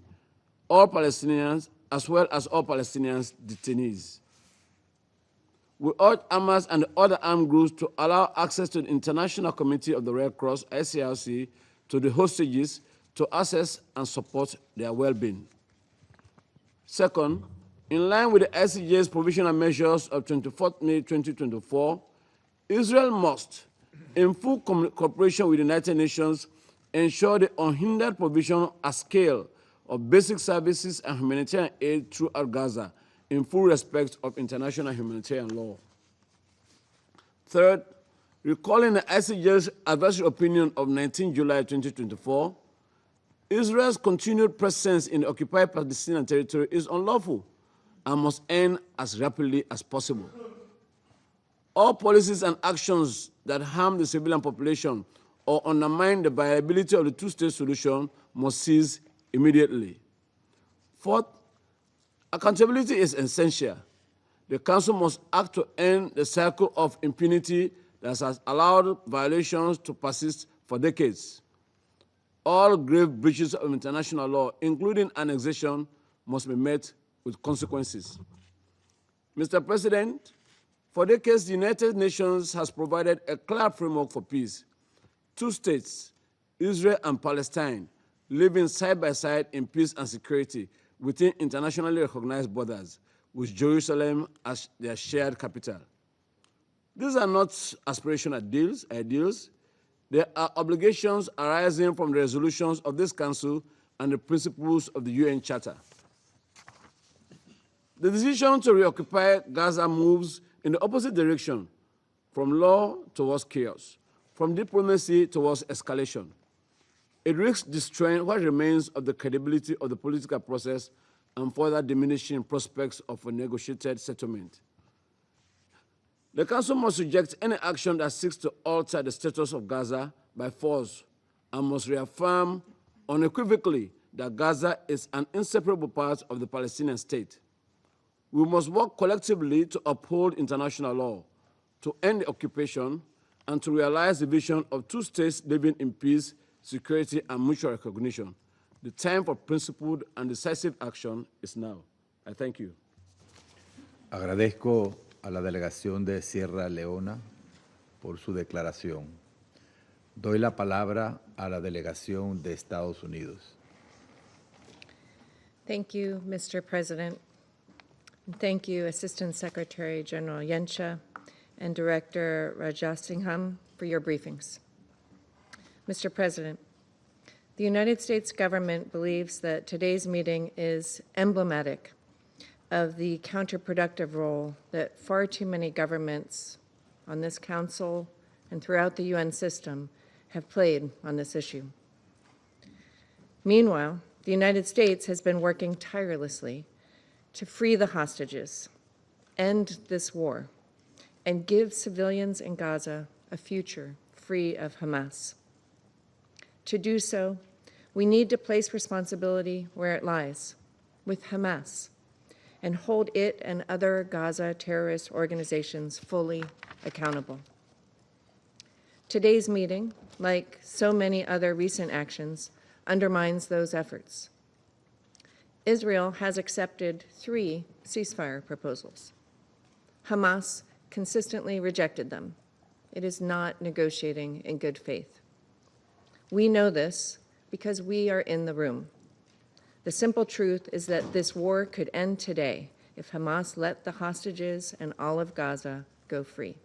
all Palestinians as well as all Palestinians detainees. We urge Hamas and the other armed groups to allow access to the International Committee of the Red Cross, ICRC, to the hostages to assess and support their well-being. Second, in line with the ICJ's provisional measures of 24 May 2024, Israel must, in full cooperation with the United Nations, ensure the unhindered provision at scale of basic services and humanitarian aid throughout Gaza, in full respect of international humanitarian law. Third, recalling the ICJ's advisory opinion of 19 July 2024, Israel's continued presence in the occupied Palestinian territory is unlawful and must end as rapidly as possible. All policies and actions that harm the civilian population or undermine the viability of the two-state solution must cease immediately. Fourth, accountability is essential. The Council must act to end the cycle of impunity that has allowed violations to persist for decades. All grave breaches of international law, including annexation, must be met with consequences. Mr. President, for decades, the United Nations has provided a clear framework for peace. Two states, Israel and Palestine, living side by side in peace and security within internationally recognized borders, with Jerusalem as their shared capital. These are not aspirational ideals. They are obligations arising from the resolutions of this Council and the principles of the UN Charter. The decision to reoccupy Gaza moves in the opposite direction, from law towards chaos, from diplomacy towards escalation. It risks destroying what remains of the credibility of the political process and further diminishing prospects of a negotiated settlement. The Council must reject any action that seeks to alter the status of Gaza by force and must reaffirm unequivocally that Gaza is an inseparable part of the Palestinian state. We must work collectively to uphold international law, to end the occupation, and to realize the vision of two states living in peace, security, and mutual recognition. The time for principled and decisive action is now. I thank you. Agradezco a la delegación de Sierra Leona por su declaración. Doy la palabra a la delegación de Estados Unidos. Thank you, Mr. President. Thank you, Assistant Secretary General Yensha and Director Rajasingham, for your briefings. Mr. President, the United States government believes that today's meeting is emblematic of the counterproductive role that far too many governments on this Council and throughout the UN system have played on this issue. Meanwhile, the United States has been working tirelessly to free the hostages, end this war, and give civilians in Gaza a future free of Hamas. To do so, we need to place responsibility where it lies, with Hamas, and hold it and other Gaza terrorist organizations fully accountable. Today's meeting, like so many other recent actions, undermines those efforts. Israel has accepted 3 ceasefire proposals. Hamas consistently rejected them. It is not negotiating in good faith. We know this because we are in the room. The simple truth is that this war could end today if Hamas let the hostages and all of Gaza go free.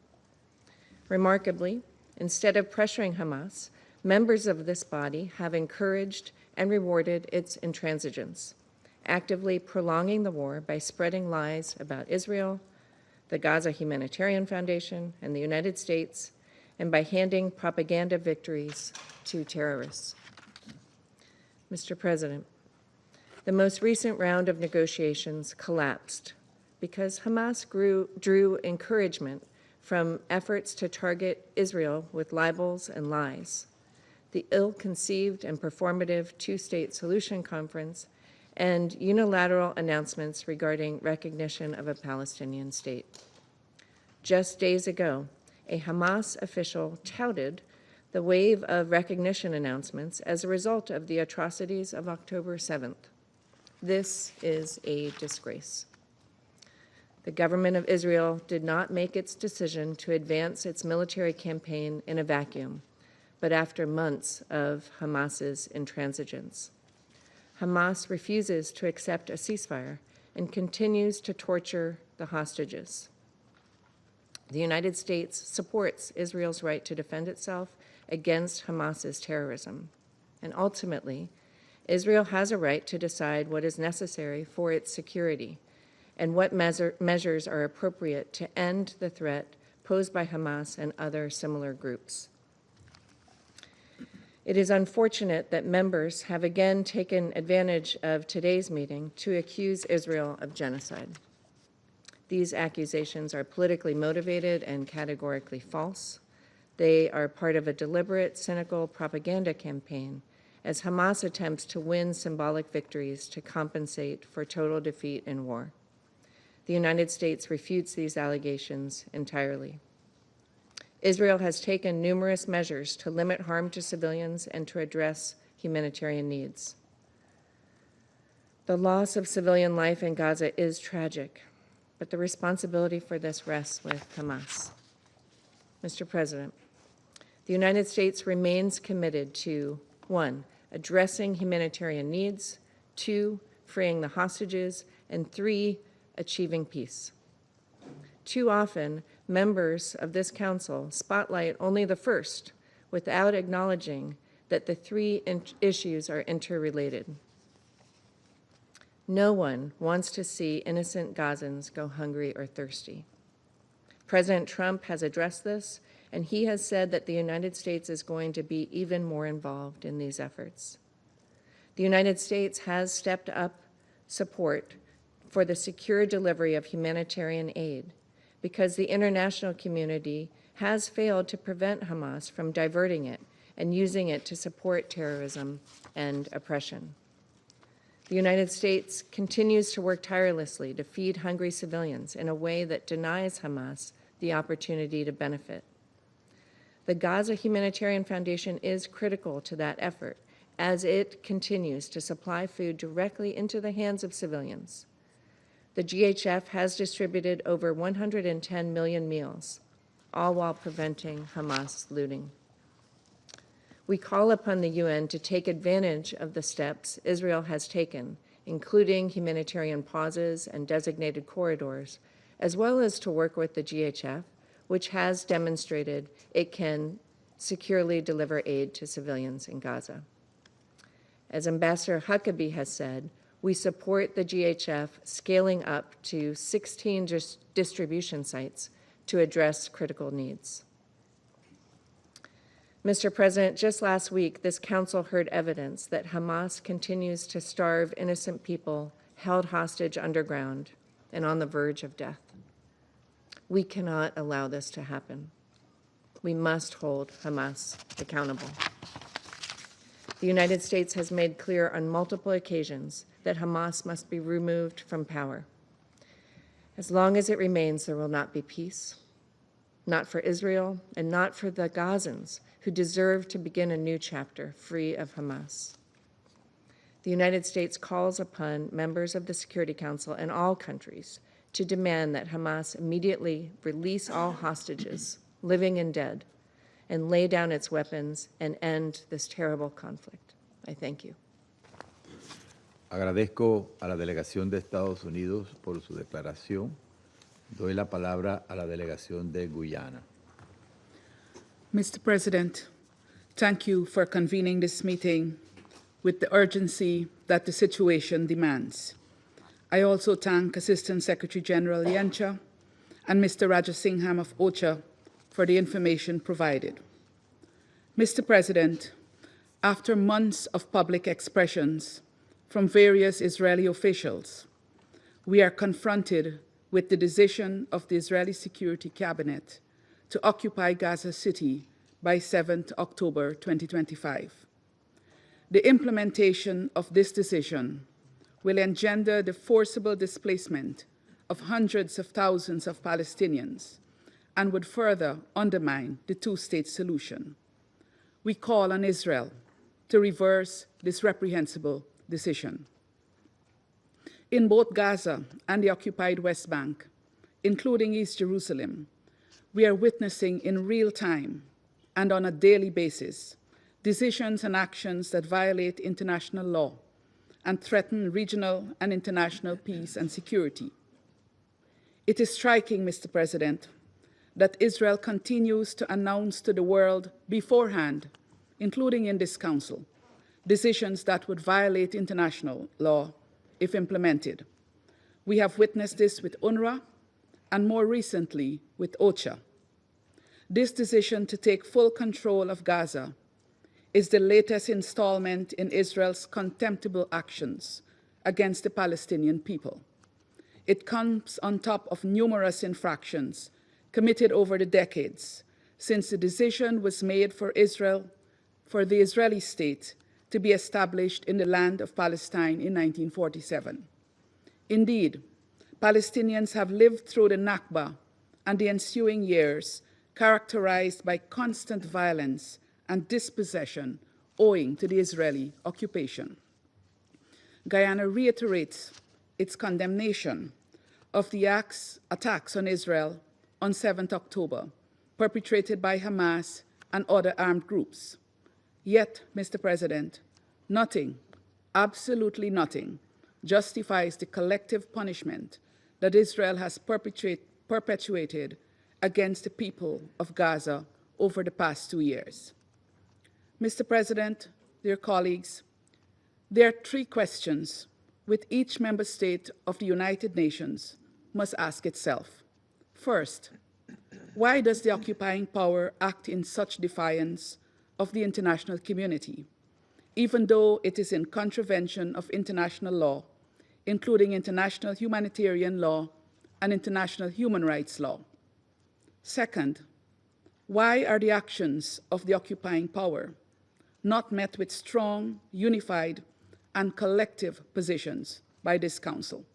Remarkably, instead of pressuring Hamas, members of this body have encouraged and rewarded its intransigence, actively prolonging the war by spreading lies about Israel, the Gaza Humanitarian Foundation, and the United States, and by handing propaganda victories to terrorists. Mr. President, the most recent round of negotiations collapsed because Hamas drew encouragement from efforts to target Israel with libels and lies, the ill-conceived and performative two-state solution conference, and unilateral announcements regarding recognition of a Palestinian state. Just days ago, a Hamas official touted the wave of recognition announcements as a result of the atrocities of October 7th. This is a disgrace. The government of Israel did not make its decision to advance its military campaign in a vacuum, but after months of Hamas's intransigence. Hamas refuses to accept a ceasefire and continues to torture the hostages. The United States supports Israel's right to defend itself against Hamas's terrorism. And ultimately, Israel has a right to decide what is necessary for its security and what measures are appropriate to end the threat posed by Hamas and other similar groups. It is unfortunate that members have again taken advantage of today's meeting to accuse Israel of genocide. These accusations are politically motivated and categorically false. They are part of a deliberate, cynical propaganda campaign as Hamas attempts to win symbolic victories to compensate for total defeat in war. The United States refutes these allegations entirely. Israel has taken numerous measures to limit harm to civilians and to address humanitarian needs. The loss of civilian life in Gaza is tragic, but the responsibility for this rests with Hamas. Mr. President, the United States remains committed to 1, addressing humanitarian needs, 2, freeing the hostages, and 3, achieving peace. Too often, members of this council spotlight only the first without acknowledging that the 3 issues are interrelated. No one wants to see innocent Gazans go hungry or thirsty. President Trump has addressed this, and he has said that the United States is going to be even more involved in these efforts. The United States has stepped up support for the secure delivery of humanitarian aid because the international community has failed to prevent Hamas from diverting it and using it to support terrorism and oppression. The United States continues to work tirelessly to feed hungry civilians in a way that denies Hamas the opportunity to benefit. The Gaza Humanitarian Foundation is critical to that effort as it continues to supply food directly into the hands of civilians. The GHF has distributed over 110 million meals, all while preventing Hamas looting. We call upon the UN to take advantage of the steps Israel has taken, including humanitarian pauses and designated corridors, as well as to work with the GHF, which has demonstrated it can securely deliver aid to civilians in Gaza. As Ambassador Huckabee has said, we support the GHF scaling up to 16 distribution sites to address critical needs. Mr. President, just last week, this council heard evidence that Hamas continues to starve innocent people held hostage underground and on the verge of death. We cannot allow this to happen. We must hold Hamas accountable. The United States has made clear on multiple occasions that Hamas must be removed from power. As long as it remains, there will not be peace, not for Israel and not for the Gazans who deserve to begin a new chapter free of Hamas. The United States calls upon members of the Security Council and all countries to demand that Hamas immediately release all hostages, living and dead, and lay down its weapons and end this terrible conflict. I thank you. Agradezco a la delegación de Estados Unidos por su declaración. Doy la palabra a la delegación de Guyana. Mr. President, thank you for convening this meeting with the urgency that the situation demands. I also thank Assistant Secretary General Yencha and Mr. Rajasingham of OCHA for the information provided. Mr. President, after months of public expressions from various Israeli officials, we are confronted with the decision of the Israeli Security Cabinet to occupy Gaza City by 7th October 2025. The implementation of this decision will engender the forcible displacement of hundreds of thousands of Palestinians and would further undermine the two-state solution. We call on Israel to reverse this reprehensible decision. In both Gaza and the occupied West Bank, including East Jerusalem, we are witnessing in real time and on a daily basis decisions and actions that violate international law and threaten regional and international peace and security. It is striking, Mr. President, that Israel continues to announce to the world beforehand, including in this Council, decisions that would violate international law if implemented. We have witnessed this with UNRWA and more recently with OCHA. This decision to take full control of Gaza is the latest installment in Israel's contemptible actions against the Palestinian people. It comes on top of numerous infractions committed over the decades since the decision was made for the Israeli state to be established in the land of Palestine in 1947. Indeed, Palestinians have lived through the Nakba and the ensuing years characterized by constant violence and dispossession owing to the Israeli occupation. Guyana reiterates its condemnation of the attacks on Israel on 7th October, perpetrated by Hamas and other armed groups. Yet, Mr. President, nothing, absolutely nothing, justifies the collective punishment that Israel has perpetuated against the people of Gaza over the past 2 years. Mr. President, dear colleagues, there are 3 questions which each member state of the United Nations must ask itself. First, why does the occupying power act in such defiance of the international community, even though it is in contravention of international law, including international humanitarian law and international human rights law? Second, why are the actions of the occupying power not met with strong, unified, and collective positions by this Council?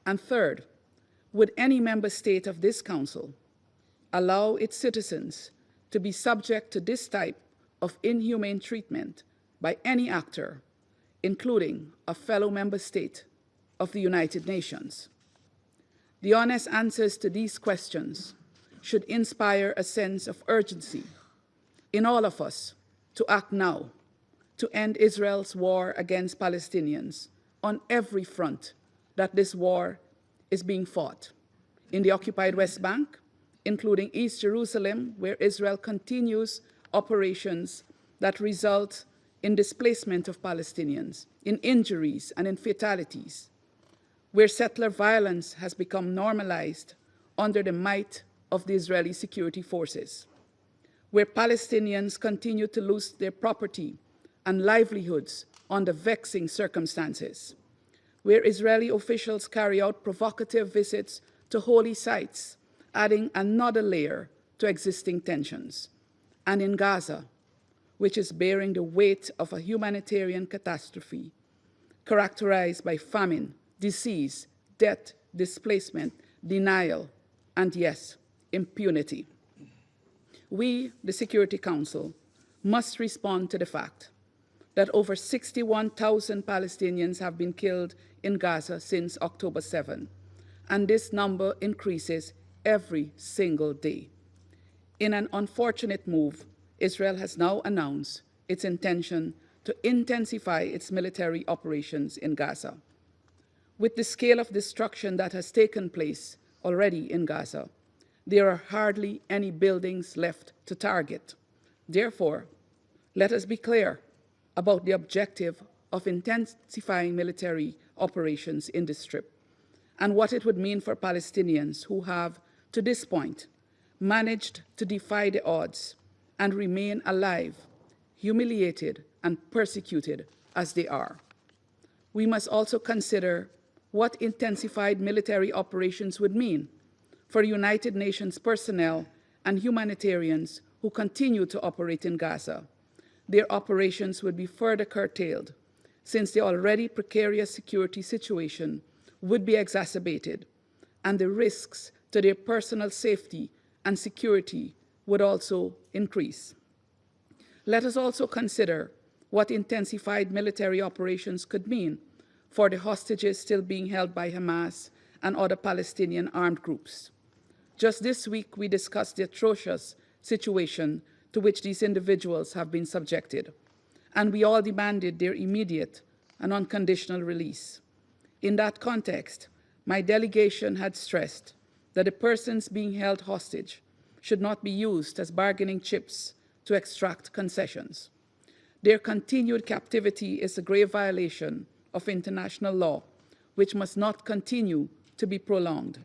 And third, would any member state of this Council allow its citizens to be subject to this type of inhumane treatment by any actor, including a fellow member state of the United Nations? The honest answers to these questions should inspire a sense of urgency in all of us to act now to end Israel's war against Palestinians on every front that this war is being fought. In the occupied West Bank, including East Jerusalem, where Israel continues operations that result in displacement of Palestinians, in injuries and in fatalities, where settler violence has become normalized under the might of the Israeli security forces, where Palestinians continue to lose their property and livelihoods under vexing circumstances, where Israeli officials carry out provocative visits to holy sites, adding another layer to existing tensions, and in Gaza, which is bearing the weight of a humanitarian catastrophe characterized by famine, disease, death, displacement, denial, and yes, impunity. We, the Security Council, must respond to the fact that over 61,000 Palestinians have been killed in Gaza since October 7, and this number increases every single day. In an unfortunate move, Israel has now announced its intention to intensify its military operations in Gaza. With the scale of destruction that has taken place already in Gaza, there are hardly any buildings left to target. Therefore, let us be clear about the objective of intensifying military operations in the Strip and what it would mean for Palestinians who have, to this point, managed to defy the odds and remain alive, humiliated and persecuted as they are. We must also consider what intensified military operations would mean for United Nations personnel and humanitarians who continue to operate in Gaza. Their operations would be further curtailed, since the already precarious security situation would be exacerbated, and the risks to their personal safety and security would also increase. Let us also consider what intensified military operations could mean for the hostages still being held by Hamas and other Palestinian armed groups. Just this week, we discussed the atrocious situation to which these individuals have been subjected, and we all demanded their immediate and unconditional release. In that context, my delegation had stressed that the persons being held hostage should not be used as bargaining chips to extract concessions. Their continued captivity is a grave violation of international law, which must not continue to be prolonged.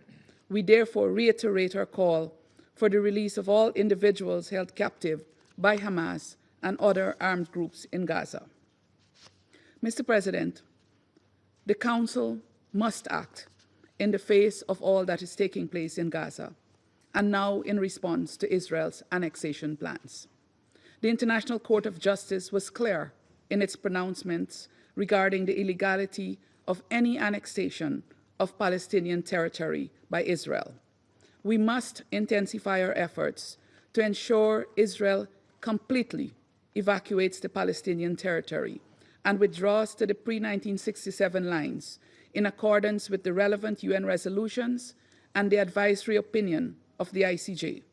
We therefore reiterate our call for the release of all individuals held captive by Hamas and other armed groups in Gaza. Mr. President, the Council must act in the face of all that is taking place in Gaza, and now in response to Israel's annexation plans. The International Court of Justice was clear in its pronouncements regarding the illegality of any annexation of Palestinian territory by Israel. We must intensify our efforts to ensure Israel completely evacuates the Palestinian territory and withdraws to the pre-1967 lines in accordance with the relevant UN resolutions and the advisory opinion of the ICJ.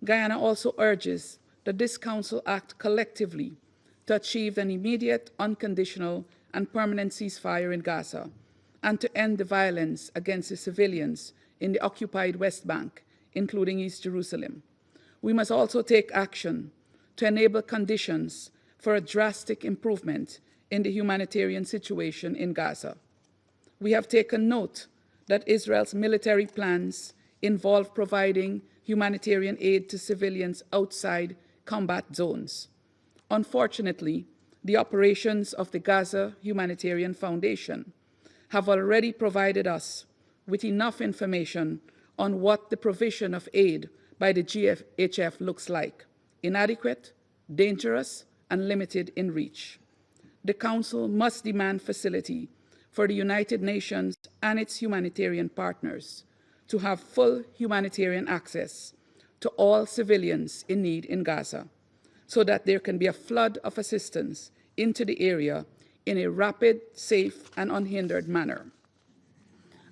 Guyana also urges that this Council act collectively to achieve an immediate, unconditional, and permanent ceasefire in Gaza, and to end the violence against the civilians in the occupied West Bank, including East Jerusalem. We must also take action to enable conditions for a drastic improvement in the humanitarian situation in Gaza. We have taken note that Israel's military plans involve providing humanitarian aid to civilians outside combat zones. Unfortunately, the operations of the Gaza Humanitarian Foundation have already provided us with enough information on what the provision of aid by the GHF looks like: inadequate, dangerous, and limited in reach. The Council must demand facility for the United Nations and its humanitarian partners to have full humanitarian access to all civilians in need in Gaza, so that there can be a flood of assistance into the area in a rapid, safe, and unhindered manner.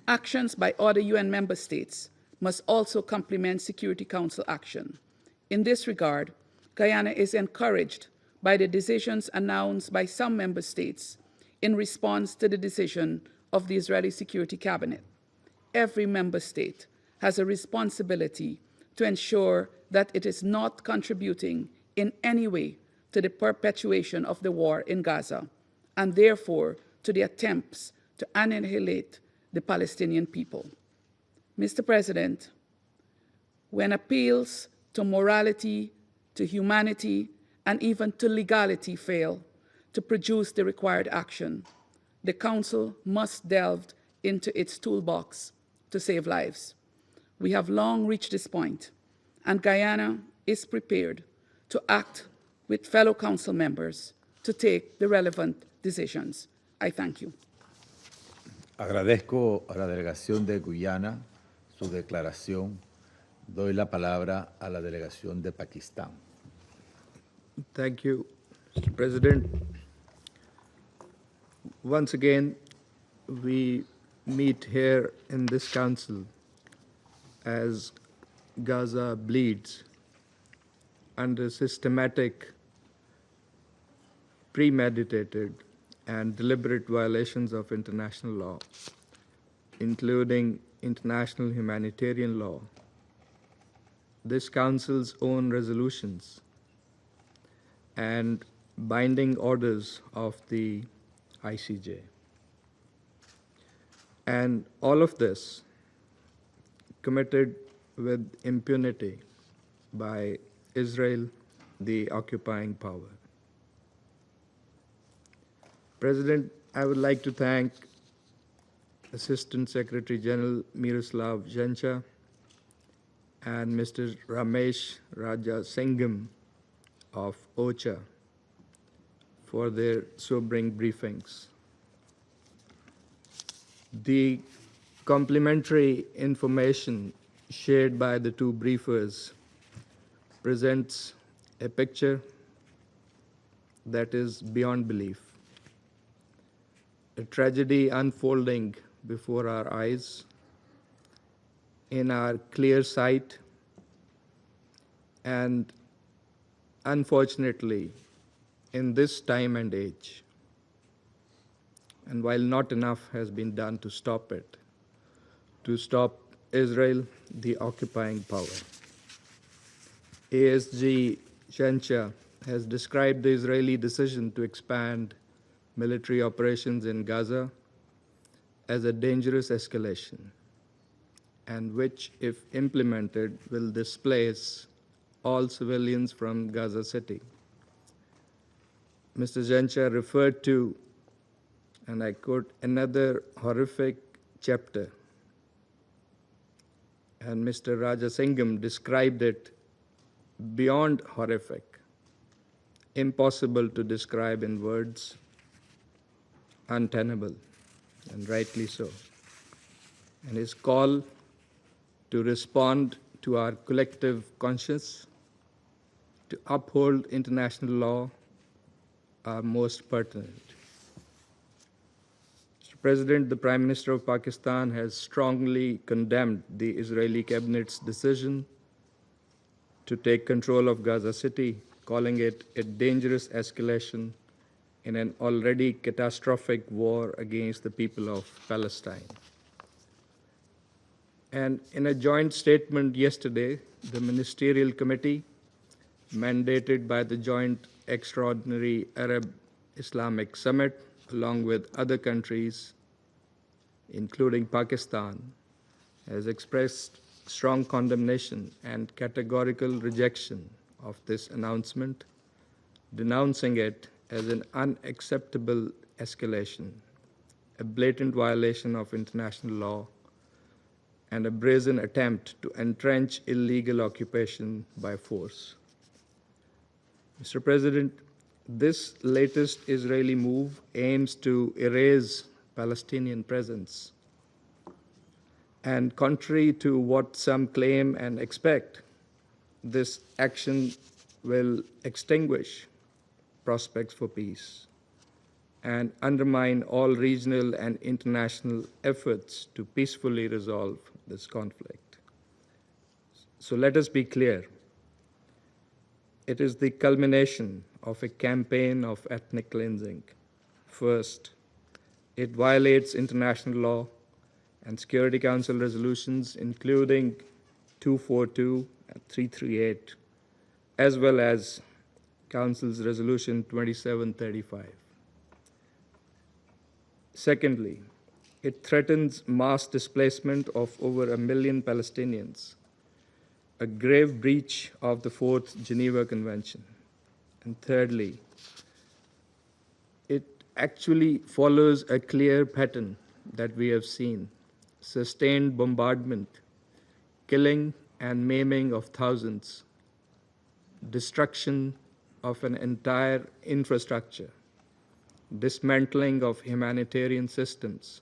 Actions by other UN member states must also complement Security Council action. In this regard, Guyana is encouraged by the decisions announced by some member states in response to the decision of the Israeli Security Cabinet. Every member state has a responsibility to ensure that it is not contributing in any way to the perpetuation of the war in Gaza, and therefore to the attempts to annihilate the Palestinian people. Mr. President, when appeals to morality, to humanity, and even to legality fail to produce the required action, the Council must delve into its toolbox to save lives. We have long reached this point, and Guyana is prepared to act with fellow Council members to take the relevant decisions. I thank you. Agradezco a la delegación de Guyana su declaración. Doy la palabra a la delegación de Pakistán. Thank you, Mr. President. Once again, we meet here in this council as Gaza bleeds under systematic, premeditated, and deliberate violations of international law, including international humanitarian law, this council's own resolutions, and binding orders of the ICJ. And all of this committed with impunity by Israel, the occupying power. President, I would like to thank Assistant Secretary General Miroslav Zhencha and Mr. Ramesh Rajasingham of OCHA for their sobering briefings. The complementary information shared by the two briefers presents a picture that is beyond belief. A tragedy unfolding before our eyes, in our clear sight, and unfortunately, in this time and age. And while not enough has been done to stop it, to stop Israel, the occupying power, ASG Zhencha has described the Israeli decision to expand military operations in Gaza as a dangerous escalation, and which, if implemented, will displace all civilians from Gaza City. Mr. Zhencha referred to, and I quote, another horrific chapter, and Mr. Rajasingham described it beyond horrific, impossible to describe in words, untenable, and rightly so. And his call to respond to our collective conscience, to uphold international law, are most pertinent. Mr. President, the Prime Minister of Pakistan has strongly condemned the Israeli cabinet's decision to take control of Gaza City, calling it a dangerous escalation in an already catastrophic war against the people of Palestine. And in a joint statement yesterday, the Ministerial Committee, mandated by the Joint Extraordinary Arab-Islamic Summit, along with other countries, including Pakistan, has expressed strong condemnation and categorical rejection of this announcement, denouncing it as an unacceptable escalation, a blatant violation of international law, and a brazen attempt to entrench illegal occupation by force. Mr. President, this latest Israeli move aims to erase Palestinian presence. And contrary to what some claim and expect, this action will extinguish prospects for peace and undermine all regional and international efforts to peacefully resolve this conflict. So let us be clear. It is the culmination of a campaign of ethnic cleansing. First, it violates international law and Security Council resolutions, including 242 and 338, as well as Council's Resolution 2735. Secondly, it threatens mass displacement of over 1 million Palestinians a grave breach of the Fourth Geneva Convention. And thirdly, it actually follows a clear pattern that we have seen: sustained bombardment, killing and maiming of thousands, destruction of an entire infrastructure, dismantling of humanitarian systems,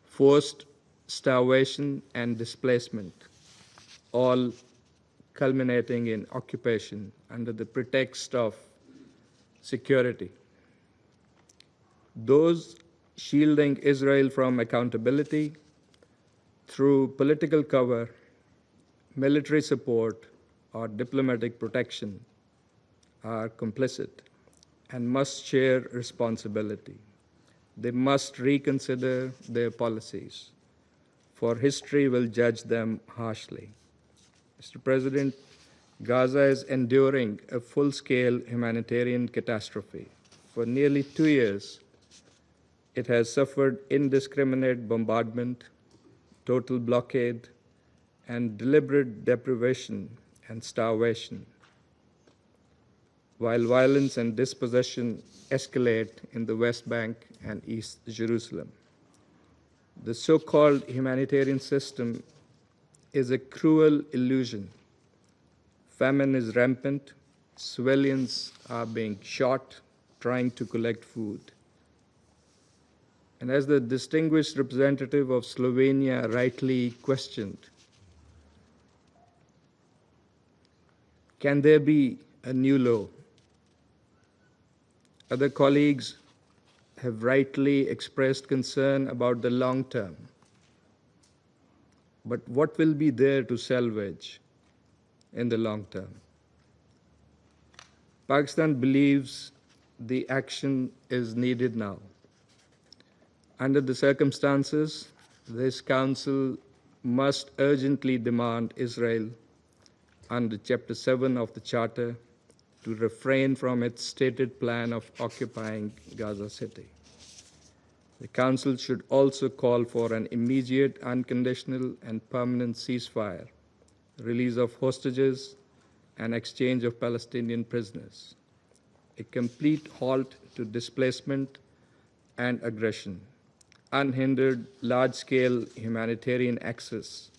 forced starvation and displacement, all culminating in occupation under the pretext of security. Those shielding Israel from accountability through political cover, military support, or diplomatic protection are complicit and must share responsibility. They must reconsider their policies, for history will judge them harshly. Mr. President, Gaza is enduring a full-scale humanitarian catastrophe. For nearly 2 years, it has suffered indiscriminate bombardment, total blockade, and deliberate deprivation and starvation, while violence and dispossession escalate in the West Bank and East Jerusalem. The so-called humanitarian system is a cruel illusion. Famine is rampant. Civilians are being shot trying to collect food. And as the distinguished representative of Slovenia rightly questioned, can there be a new law? Other colleagues have rightly expressed concern about the long term. But what will be there to salvage in the long term? Pakistan believes the action is needed now. Under the circumstances, this Council must urgently demand Israel, under Chapter 7 of the Charter, to refrain from its stated plan of occupying Gaza City. The Council should also call for an immediate, unconditional, and permanent ceasefire, release of hostages, and exchange of Palestinian prisoners, a complete halt to displacement and aggression, unhindered large-scale humanitarian access,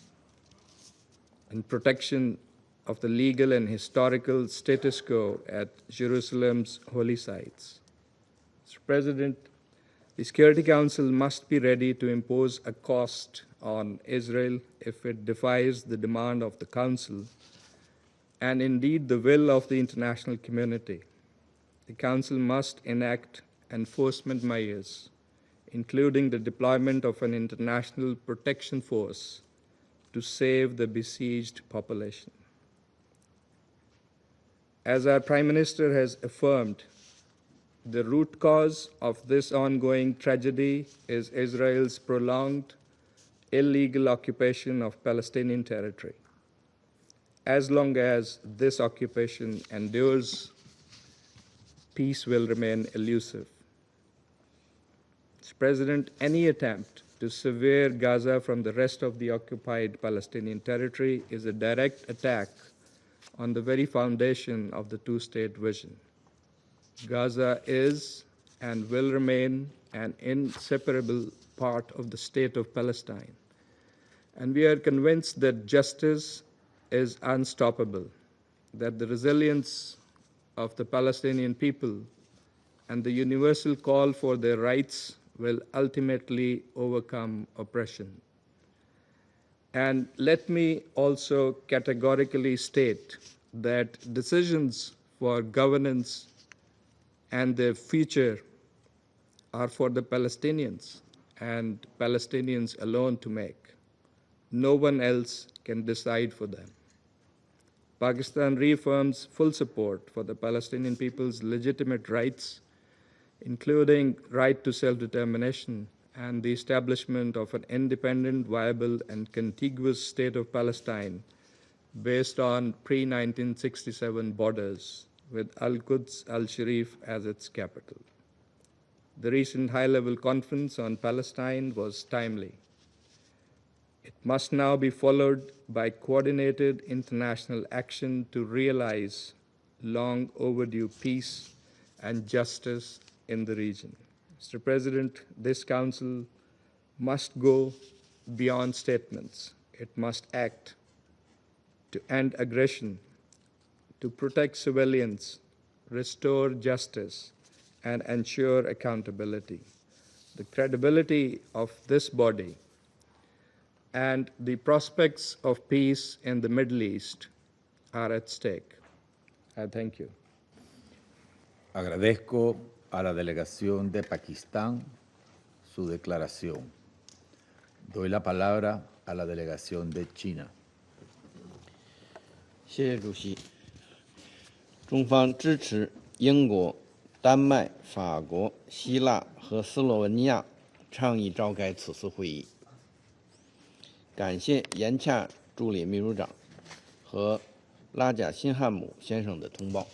and protection of the legal and historical status quo at Jerusalem's holy sites. Mr. President, the Security Council must be ready to impose a cost on Israel if it defies the demand of the Council and indeed the will of the international community. The Council must enact enforcement measures, including the deployment of an international protection force to save the besieged population. As our Prime Minister has affirmed, the root cause of this ongoing tragedy is Israel's prolonged, illegal occupation of Palestinian territory. As long as this occupation endures, peace will remain elusive. Mr. President, any attempt to sever Gaza from the rest of the occupied Palestinian territory is a direct attack on the very foundation of the two-state vision. Gaza is and will remain an inseparable part of the state of Palestine. And we are convinced that justice is unstoppable, that the resilience of the Palestinian people and the universal call for their rights will ultimately overcome oppression. And let me also categorically state that decisions for governance and their future are for the Palestinians and Palestinians alone to make. No one else can decide for them. Pakistan reaffirms full support for the Palestinian people's legitimate rights, including right to self-determination and the establishment of an independent, viable, and contiguous state of Palestine based on pre-1967 borders, with Al-Quds al-Sharif as its capital. The recent high-level conference on Palestine was timely. It must now be followed by coordinated international action to realize long overdue peace and justice in the region. Mr. President, this Council must go beyond statements. It must act to end aggression, to protect civilians, restore justice, and ensure accountability. The credibility of this body and the prospects of peace in the Middle East are at stake. I thank you. Agradezco a la delegación de Pakistán su declaración. Doy la palabra a la delegación de China. 谢谢主席。中方支持英国、丹麦、法国、希腊和斯洛文尼亚倡议召开此次会议。感谢严恰助理秘书长和拉贾辛汉姆先生的通报。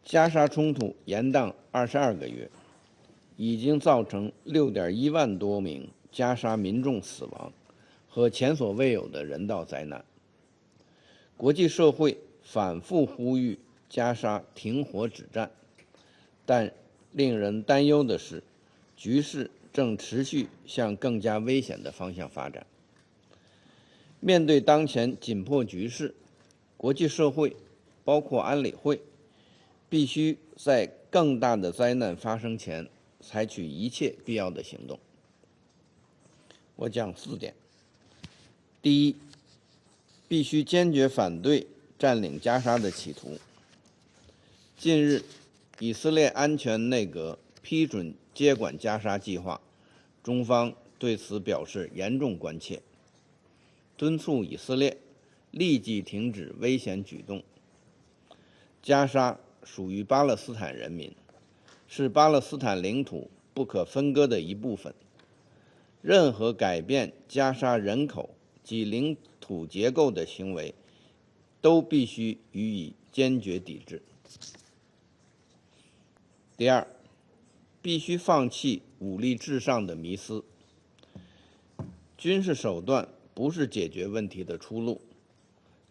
加沙冲突延宕22个月，已经造成6.1万多名加沙民众死亡和前所未有的人道灾难。国际社会反复呼吁加沙停火止战，但令人担忧的是，局势正持续向更加危险的方向发展。面对当前紧迫局势，国际社会，包括安理会，必须在更大的灾难发生前采取一切必要的行动。我讲4点。第一，必须坚决反对占领加沙的企图。近日，以色列安全内阁批准接管加沙计划，中方对此表示严重关切，敦促以色列立即停止危险举动。加沙属于巴勒斯坦人民，是巴勒斯坦领土不可分割的一部分。任何改变加沙人口及领土结构的行为，都必须予以坚决抵制。第二，必须放弃武力至上的迷思。军事手段不是解决问题的出路，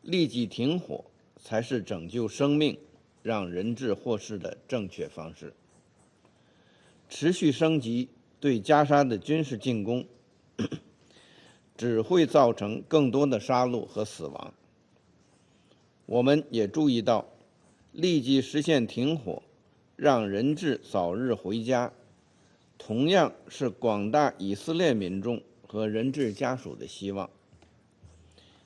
立即停火才是拯救生命、让人质获释的正确方式。持续升级对加沙的军事进攻，只会造成更多的杀戮和死亡。我们也注意到，立即实现停火，让人质早日回家，同样是广大以色列民众和人质家属的希望。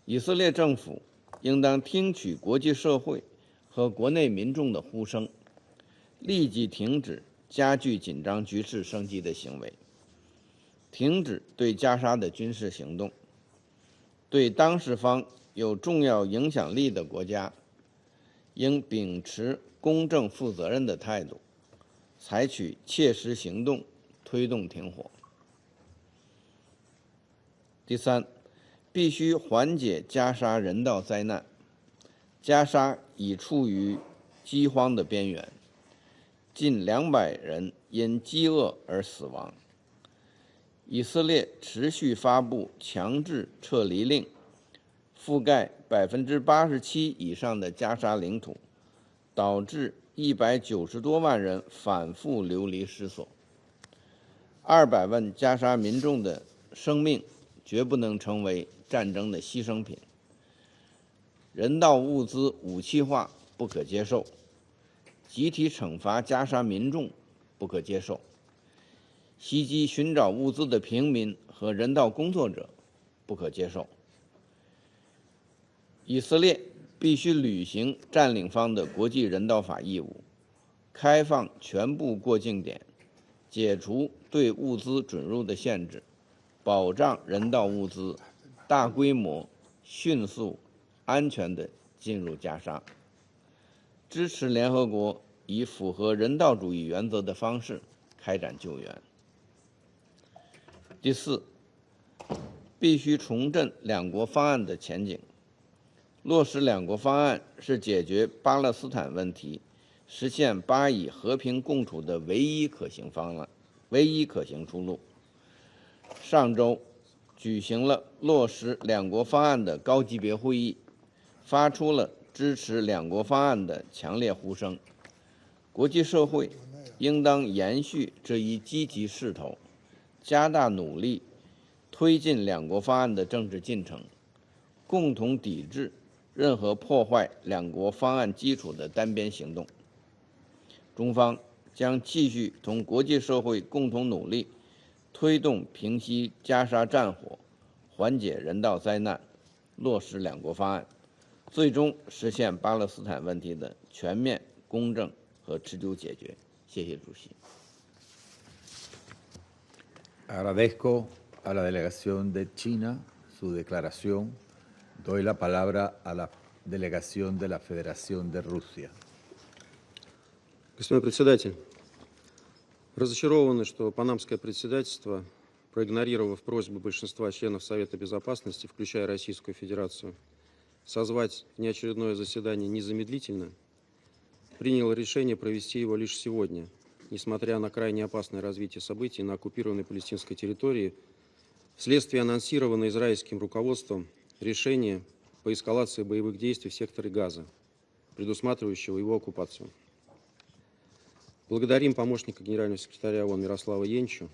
以色列政府应当听取国际社会和国内民众的呼声，立即停止加剧紧张局势升级的行为，停止对加沙的军事行动。对当事方有重要影响力的国家，应秉持公正负责任的态度，采取切实行动，推动停火。第三，必须缓解加沙人道灾难。加沙已处于饥荒的边缘，近200人因饥饿而死亡。以色列持续发布强制撤离令，覆盖87%以上的加沙领土，导致190多万人反复流离失所。200万加沙民众的生命绝不能成为战争的牺牲品。人道物资武器化不可接受，集体惩罚加沙民众不可接受，袭击寻找物资的平民和人道工作者不可接受。以色列必须履行占领方的国际人道法义务，开放全部过境点，解除对物资准入的限制，保障人道物资大规模、迅速、安全地进入加沙，支持联合国以符合人道主义原则的方式开展救援。第四，必须重振两国方案的前景。落实两国方案是解决巴勒斯坦问题、实现巴以和平共处的唯一可行出路。上周，举行了落实两国方案的高级别会议，发出了支持两国方案的强烈呼声。国际社会应当延续这一积极势头，加大努力，推进两国方案的政治进程，共同抵制任何破坏两国方案基础的单边行动。中方将继续同国际社会共同努力，推动平息加沙战火，缓解人道灾难，落实两国方案，最终实现巴勒斯坦问题的全面、公正和持久解决。谢谢主席。Agradezco a la delegación de China su declaración. Doy la palabra a la delegación de la Federación de Rusia. Господин председатель, разочарованы, что панамское председательство, проигнорировав просьбу большинства членов Совета Безопасности, включая Российскую Федерацию, созвать внеочередное заседание незамедлительно, приняло решение провести его лишь сегодня, несмотря на крайне опасное развитие событий на оккупированной палестинской территории, вследствие анонсированного израильским руководством решения по эскалации боевых действий в секторе Газа, предусматривающего его оккупацию. Благодарим помощника генерального секретаря ООН Мирослава Енчу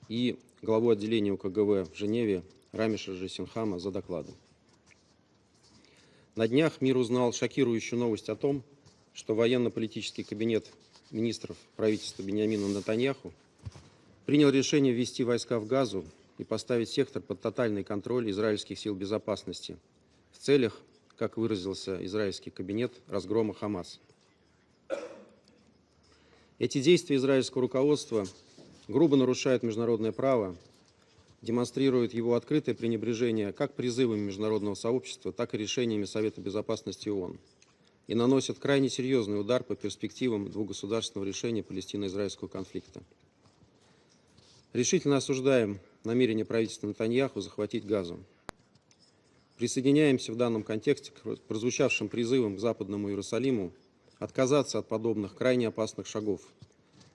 и главу отделения УКГВ в Женеве Рамиша Жасинхама за доклады. На днях мир узнал шокирующую новость о том, что военно-политический кабинет министров правительства Биньямина Нетаньяху принял решение ввести войска в Газу и поставить сектор под тотальный контроль израильских сил безопасности в целях, как выразился израильский кабинет, разгрома Хамас. Эти действия израильского руководства грубо нарушают международное право, демонстрируют его открытое пренебрежение как призывами международного сообщества, так и решениями Совета Безопасности ООН и наносят крайне серьезный удар по перспективам двухгосударственного решения палестино-израильского конфликта. Решительно осуждаем намерение правительства Нетаньяху захватить Газу. Присоединяемся в данном контексте к прозвучавшим призывам к Западному Иерусалиму отказаться от подобных крайне опасных шагов,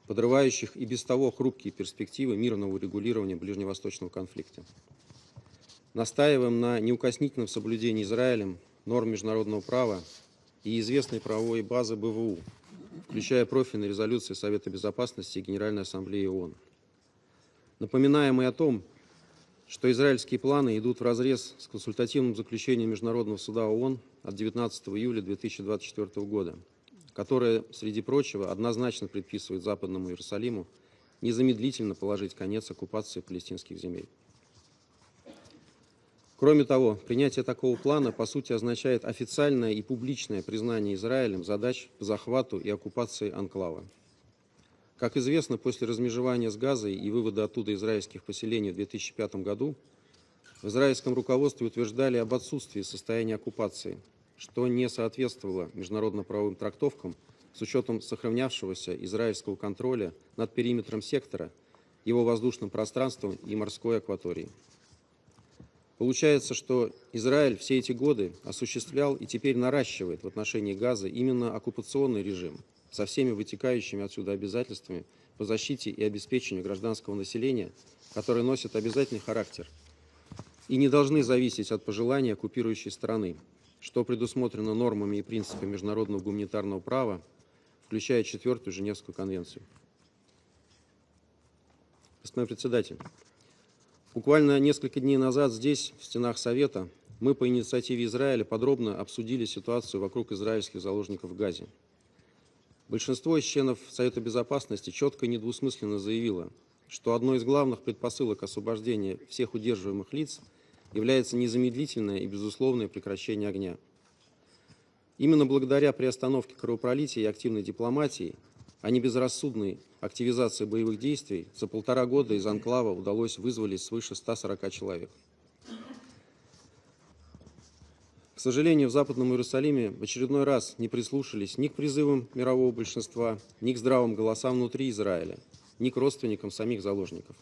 подрывающих и без того хрупкие перспективы мирного урегулирования ближневосточного конфликта. Настаиваем на неукоснительном соблюдении Израилем норм международного права и известной правовой базы БВУ, включая профильные резолюции Совета Безопасности и Генеральной Ассамблеи ООН. Напоминаем и о том, что израильские планы идут вразрез с консультативным заключением Международного суда ООН от 19 июля 2024 года, которое, среди прочего, однозначно предписывает Западному Иерусалиму незамедлительно положить конец оккупации палестинских земель. Кроме того, принятие такого плана, по сути, означает официальное и публичное признание Израилем задач по захвату и оккупации анклава. Как известно, после размежевания с Газой и вывода оттуда израильских поселений в 2005 году, в израильском руководстве утверждали об отсутствии состояния оккупации, что не соответствовало международно-правовым трактовкам с учетом сохранявшегося израильского контроля над периметром сектора, его воздушным пространством и морской акваторией. Получается, что Израиль все эти годы осуществлял и теперь наращивает в отношении Газы именно оккупационный режим со всеми вытекающими отсюда обязательствами по защите и обеспечению гражданского населения, которые носят обязательный характер и не должны зависеть от пожеланий оккупирующей страны, что предусмотрено нормами и принципами международного гуманитарного права, включая 4-ю Женевскую конвенцию. Господин председатель, буквально несколько дней назад здесь, в стенах Совета, мы по инициативе Израиля подробно обсудили ситуацию вокруг израильских заложников в Газе. Большинство из членов Совета Безопасности четко и недвусмысленно заявило, что одной из главных предпосылок освобождения всех удерживаемых лиц является незамедлительное и безусловное прекращение огня. Именно благодаря приостановке кровопролития и активной дипломатии, а не безрассудной активизации боевых действий, за 1,5 года из анклава удалось вызволить свыше 140 человек. К сожалению, в Западном Иерусалиме в очередной раз не прислушались ни к призывам мирового большинства, ни к здравым голосам внутри Израиля, ни к родственникам самих заложников.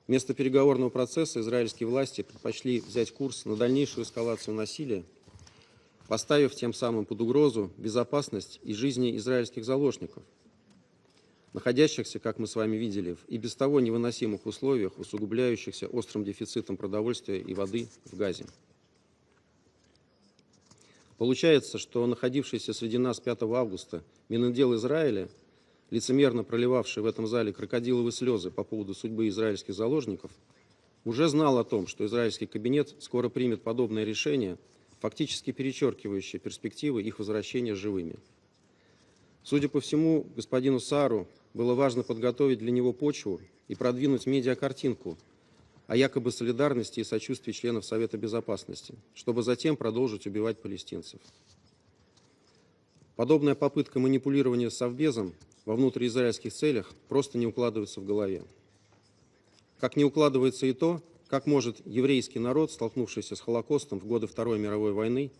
Вместо переговорного процесса израильские власти предпочли взять курс на дальнейшую эскалацию насилия, поставив тем самым под угрозу безопасность и жизни израильских заложников. находящихся, как мы с вами видели, в и без того невыносимых условиях, усугубляющихся острым дефицитом продовольствия и воды в Газе. Получается, что находившийся среди нас 5 августа Минотдел Израиля, лицемерно проливавший в этом зале крокодиловые слезы по поводу судьбы израильских заложников, уже знал о том, что израильский кабинет скоро примет подобное решение, фактически перечеркивающее перспективы их возвращения живыми. Судя по всему, господину Саару было важно подготовить для него почву и продвинуть медиакартинку о якобы солидарности и сочувствии членов Совета Безопасности, чтобы затем продолжить убивать палестинцев. Подобная попытка манипулирования Совбезом во внутриизраильских целях просто не укладывается в голове. Как не укладывается и то, как может еврейский народ, столкнувшийся с Холокостом в годы Второй мировой войны,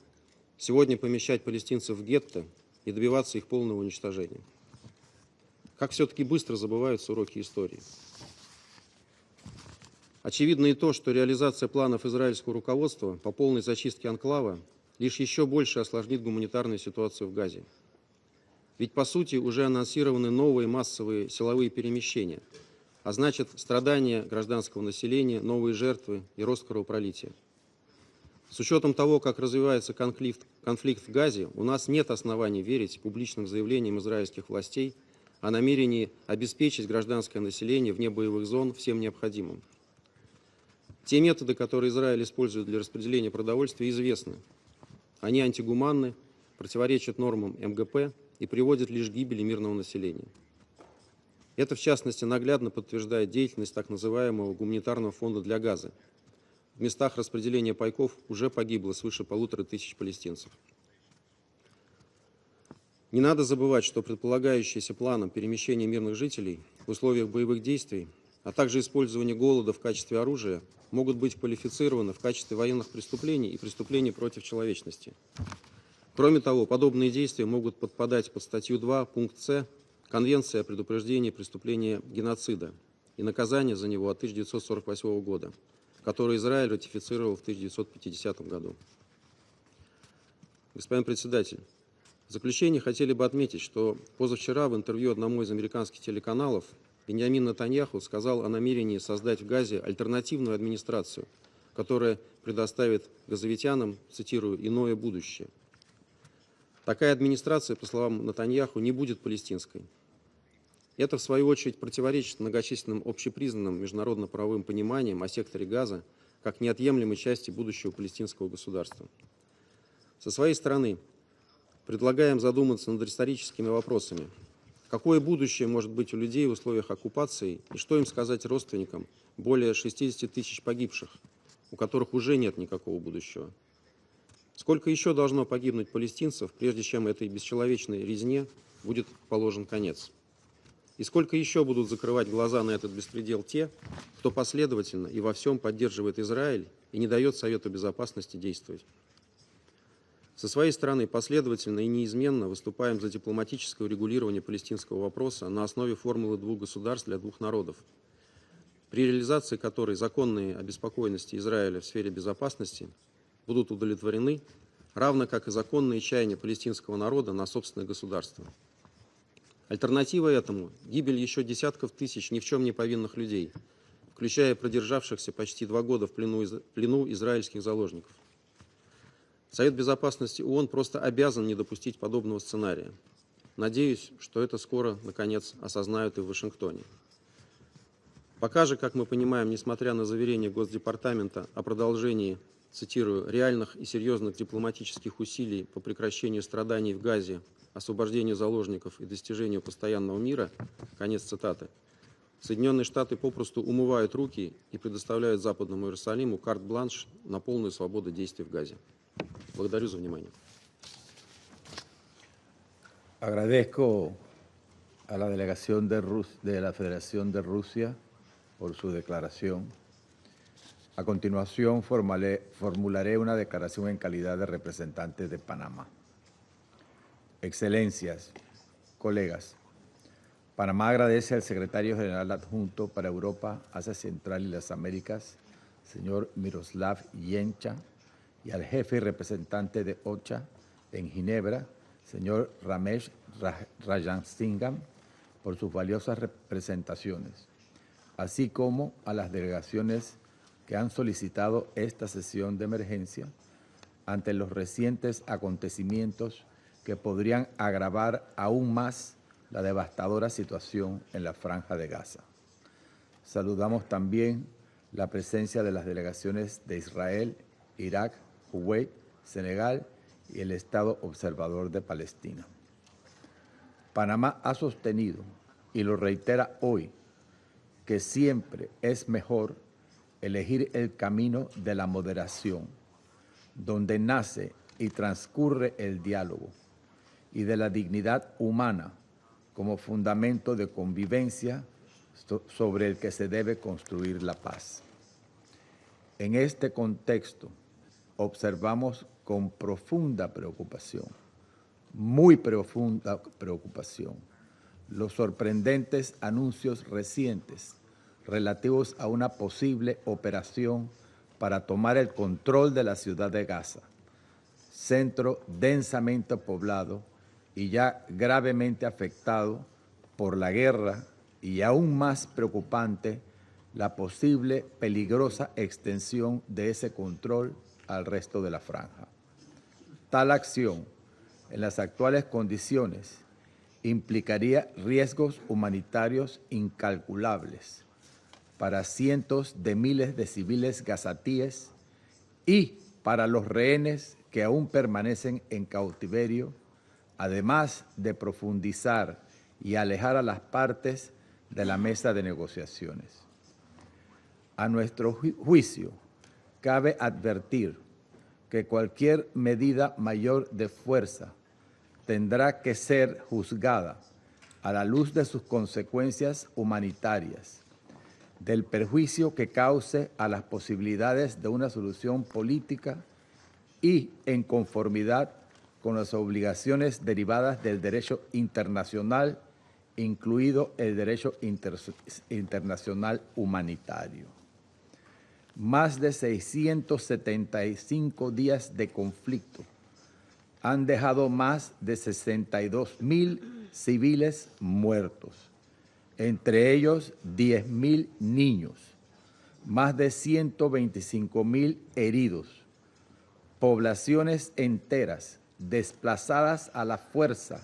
сегодня помещать палестинцев в гетто и добиваться их полного уничтожения. Как все-таки быстро забываются уроки истории. Очевидно и то, что реализация планов израильского руководства по полной зачистке анклава лишь еще больше осложнит гуманитарную ситуацию в Газе. Ведь, по сути, уже анонсированы новые массовые силовые перемещения, а значит, страдания гражданского населения, новые жертвы и рост кровопролития. С учетом того, как развивается конфликт в Газе, у нас нет оснований верить публичным заявлениям израильских властей о намерении обеспечить гражданское население вне боевых зон всем необходимым. Те методы, которые Израиль использует для распределения продовольствия, известны. Они антигуманны, противоречат нормам МГП и приводят лишь к гибели мирного населения. Это, в частности, наглядно подтверждает деятельность так называемого гуманитарного фонда для Газы. В местах распределения пайков уже погибло свыше 1500 палестинцев. Не надо забывать, что предполагающиеся планом перемещения мирных жителей в условиях боевых действий, а также использование голода в качестве оружия, могут быть квалифицированы в качестве военных преступлений и преступлений против человечности. Кроме того, подобные действия могут подпадать под статью 2, пункт С, Конвенции о предупреждении преступления геноцида и наказания за него от 1948 года, которую Израиль ратифицировал в 1950 году. Господин председатель, в заключение хотели бы отметить, что позавчера в интервью одному из американских телеканалов Биньямин Нетаньяху сказал о намерении создать в Газе альтернативную администрацию, которая предоставит газовитянам, цитирую, «иное будущее». Такая администрация, по словам Нетаньяху, не будет палестинской. Это, в свою очередь, противоречит многочисленным общепризнанным международно-правовым пониманиям о секторе Газа как неотъемлемой части будущего палестинского государства. Со своей стороны, предлагаем задуматься над историческими вопросами. Какое будущее может быть у людей в условиях оккупации и что им сказать родственникам более 60 тысяч погибших, у которых уже нет никакого будущего? Сколько еще должно погибнуть палестинцев, прежде чем этой бесчеловечной резне будет положен конец? И сколько еще будут закрывать глаза на этот беспредел те, кто последовательно и во всем поддерживает Израиль и не дает Совету Безопасности действовать? Со своей стороны последовательно и неизменно выступаем за дипломатическое урегулирование палестинского вопроса на основе формулы двух государств для двух народов, при реализации которой законные обеспокоенности Израиля в сфере безопасности будут удовлетворены, равно как и законные чаяния палестинского народа на собственное государство. Альтернатива этому – гибель еще десятков тысяч ни в чем не повинных людей, включая продержавшихся почти 2 года в плену израильских заложников. Совет Безопасности ООН просто обязан не допустить подобного сценария. Надеюсь, что это скоро, наконец, осознают и в Вашингтоне. Пока же, как мы понимаем, несмотря на заверения Госдепартамента о продолжении, цитирую, реальных и серьезных дипломатических усилий по прекращению страданий в Газе, освобождению заложников и достижению постоянного мира, конец цитаты, Соединенные Штаты попросту умывают руки и предоставляют Западному Иерусалиму карт-бланш на полную свободу действий в Газе. Благодарю за внимание. Agradezco a la delegación de la Federación de Rusia por su declaración. A continuación, formularé una declaración en calidad de representante de Panamá. Excelencias, colegas, Panamá agradece al secretario general adjunto para Europa, Asia Central y las Américas, señor Miroslav Yencha, y al jefe y representante de OCHA en Ginebra, señor Ramesh Rajansingham, por sus valiosas representaciones, así como a las delegaciones que han solicitado esta sesión de emergencia ante los recientes acontecimientos que podrían agravar aún más la devastadora situación en la Franja de Gaza. Saludamos también la presencia de las delegaciones de Israel, Irak, Kuwait, Senegal y el Estado Observador de Palestina. Panamá ha sostenido, y lo reitera hoy, que siempre es mejor elegir el camino de la moderación, donde nace y transcurre el diálogo, y de la dignidad humana como fundamento de convivencia sobre el que se debe construir la paz. En este contexto, observamos con profunda preocupación, muy profunda preocupación, los sorprendentes anuncios recientes relativos a una posible operación para tomar el control de la ciudad de Gaza, centro densamente poblado y ya gravemente afectado por la guerra, y aún más preocupante, la posible peligrosa extensión de ese control al resto de la franja. Tal acción, en las actuales condiciones, implicaría riesgos humanitarios incalculables para cientos de miles de civiles gazatíes y para los rehenes que aún permanecen en cautiverio, además de profundizar y alejar a las partes de la mesa de negociaciones. A nuestro juicio, cabe advertir que cualquier medida mayor de fuerza tendrá que ser juzgada a la luz de sus consecuencias humanitarias, del perjuicio que cause a las posibilidades de una solución política y en conformidad con las obligaciones derivadas del derecho internacional, incluido el derecho internacional humanitario. Más de 675 días de conflicto han dejado más de 62.000 civiles muertos, entre ellos 10.000 niños, más de 125.000 heridos, poblaciones enteras desplazadas a la fuerza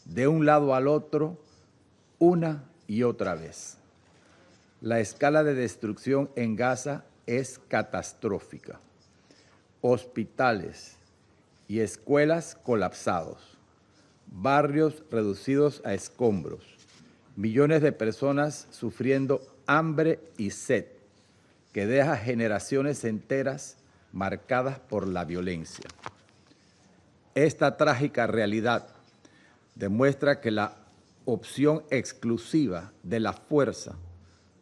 de un lado al otro una y otra vez. La escala de destrucción en Gaza es catastrófica. Hospitales y escuelas colapsados, barrios reducidos a escombros, millones de personas sufriendo hambre y sed, que deja generaciones enteras marcadas por la violencia. Esta trágica realidad demuestra que la opción exclusiva de la fuerza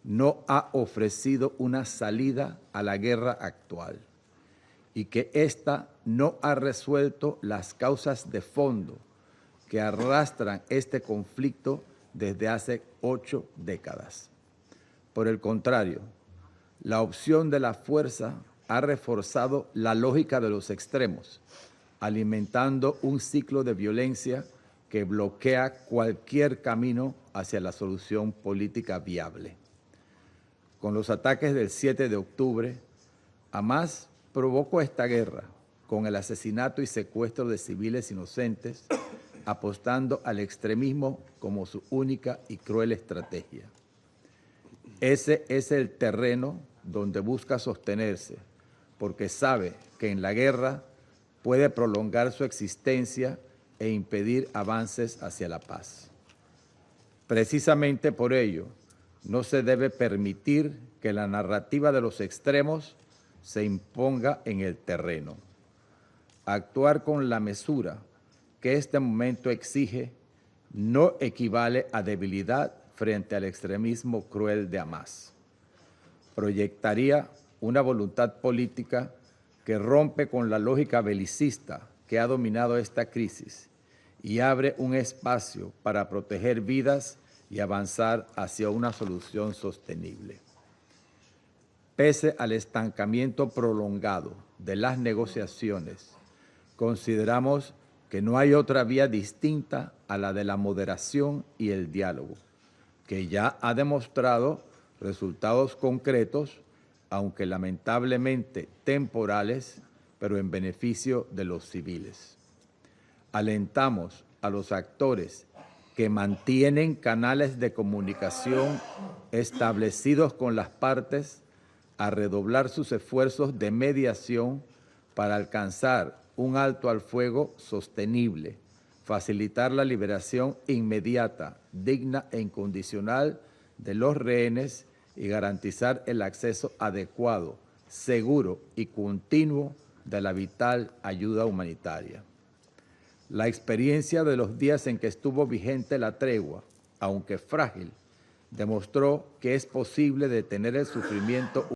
no ha ofrecido una salida a la guerra actual y que ésta no ha resuelto las causas de fondo que arrastran este conflicto desde hace 8 décadas. Por el contrario, la opción de la fuerza ha reforzado la lógica de los extremos, alimentando un ciclo de violencia que bloquea cualquier camino hacia la solución política viable. Con los ataques del 7 de octubre, Hamas provocó esta guerra con el asesinato y secuestro de civiles inocentes, apostando al extremismo como su única y cruel estrategia. Ese es el terreno donde busca sostenerse, porque sabe que en la guerra puede prolongar su existencia e impedir avances hacia la paz. Precisamente por ello, no se debe permitir que la narrativa de los extremos se imponga en el terreno. Actuar con la mesura que este momento exige no equivale a debilidad frente al extremismo cruel de Hamas. Proyectaría una voluntad política que rompe con la lógica belicista que ha dominado esta crisis y abre un espacio para proteger vidas y avanzar hacia una solución sostenible. Pese al estancamiento prolongado de las negociaciones, consideramos que no hay otra vía distinta a la de la moderación y el diálogo, que ya ha demostrado resultados concretos, aunque lamentablemente temporales, pero en beneficio de los civiles. Alentamos a los actores que mantienen canales de comunicación establecidos con las partes a redoblar sus esfuerzos de mediación para alcanzar un alto al fuego sostenible, facilitar la liberación inmediata, digna e incondicional de los rehenes y garantizar el acceso adecuado, seguro y continuo de la vital ayuda humanitaria. La experiencia de los días en que estuvo vigente la tregua, aunque frágil, demostró que es posible detener el sufrimiento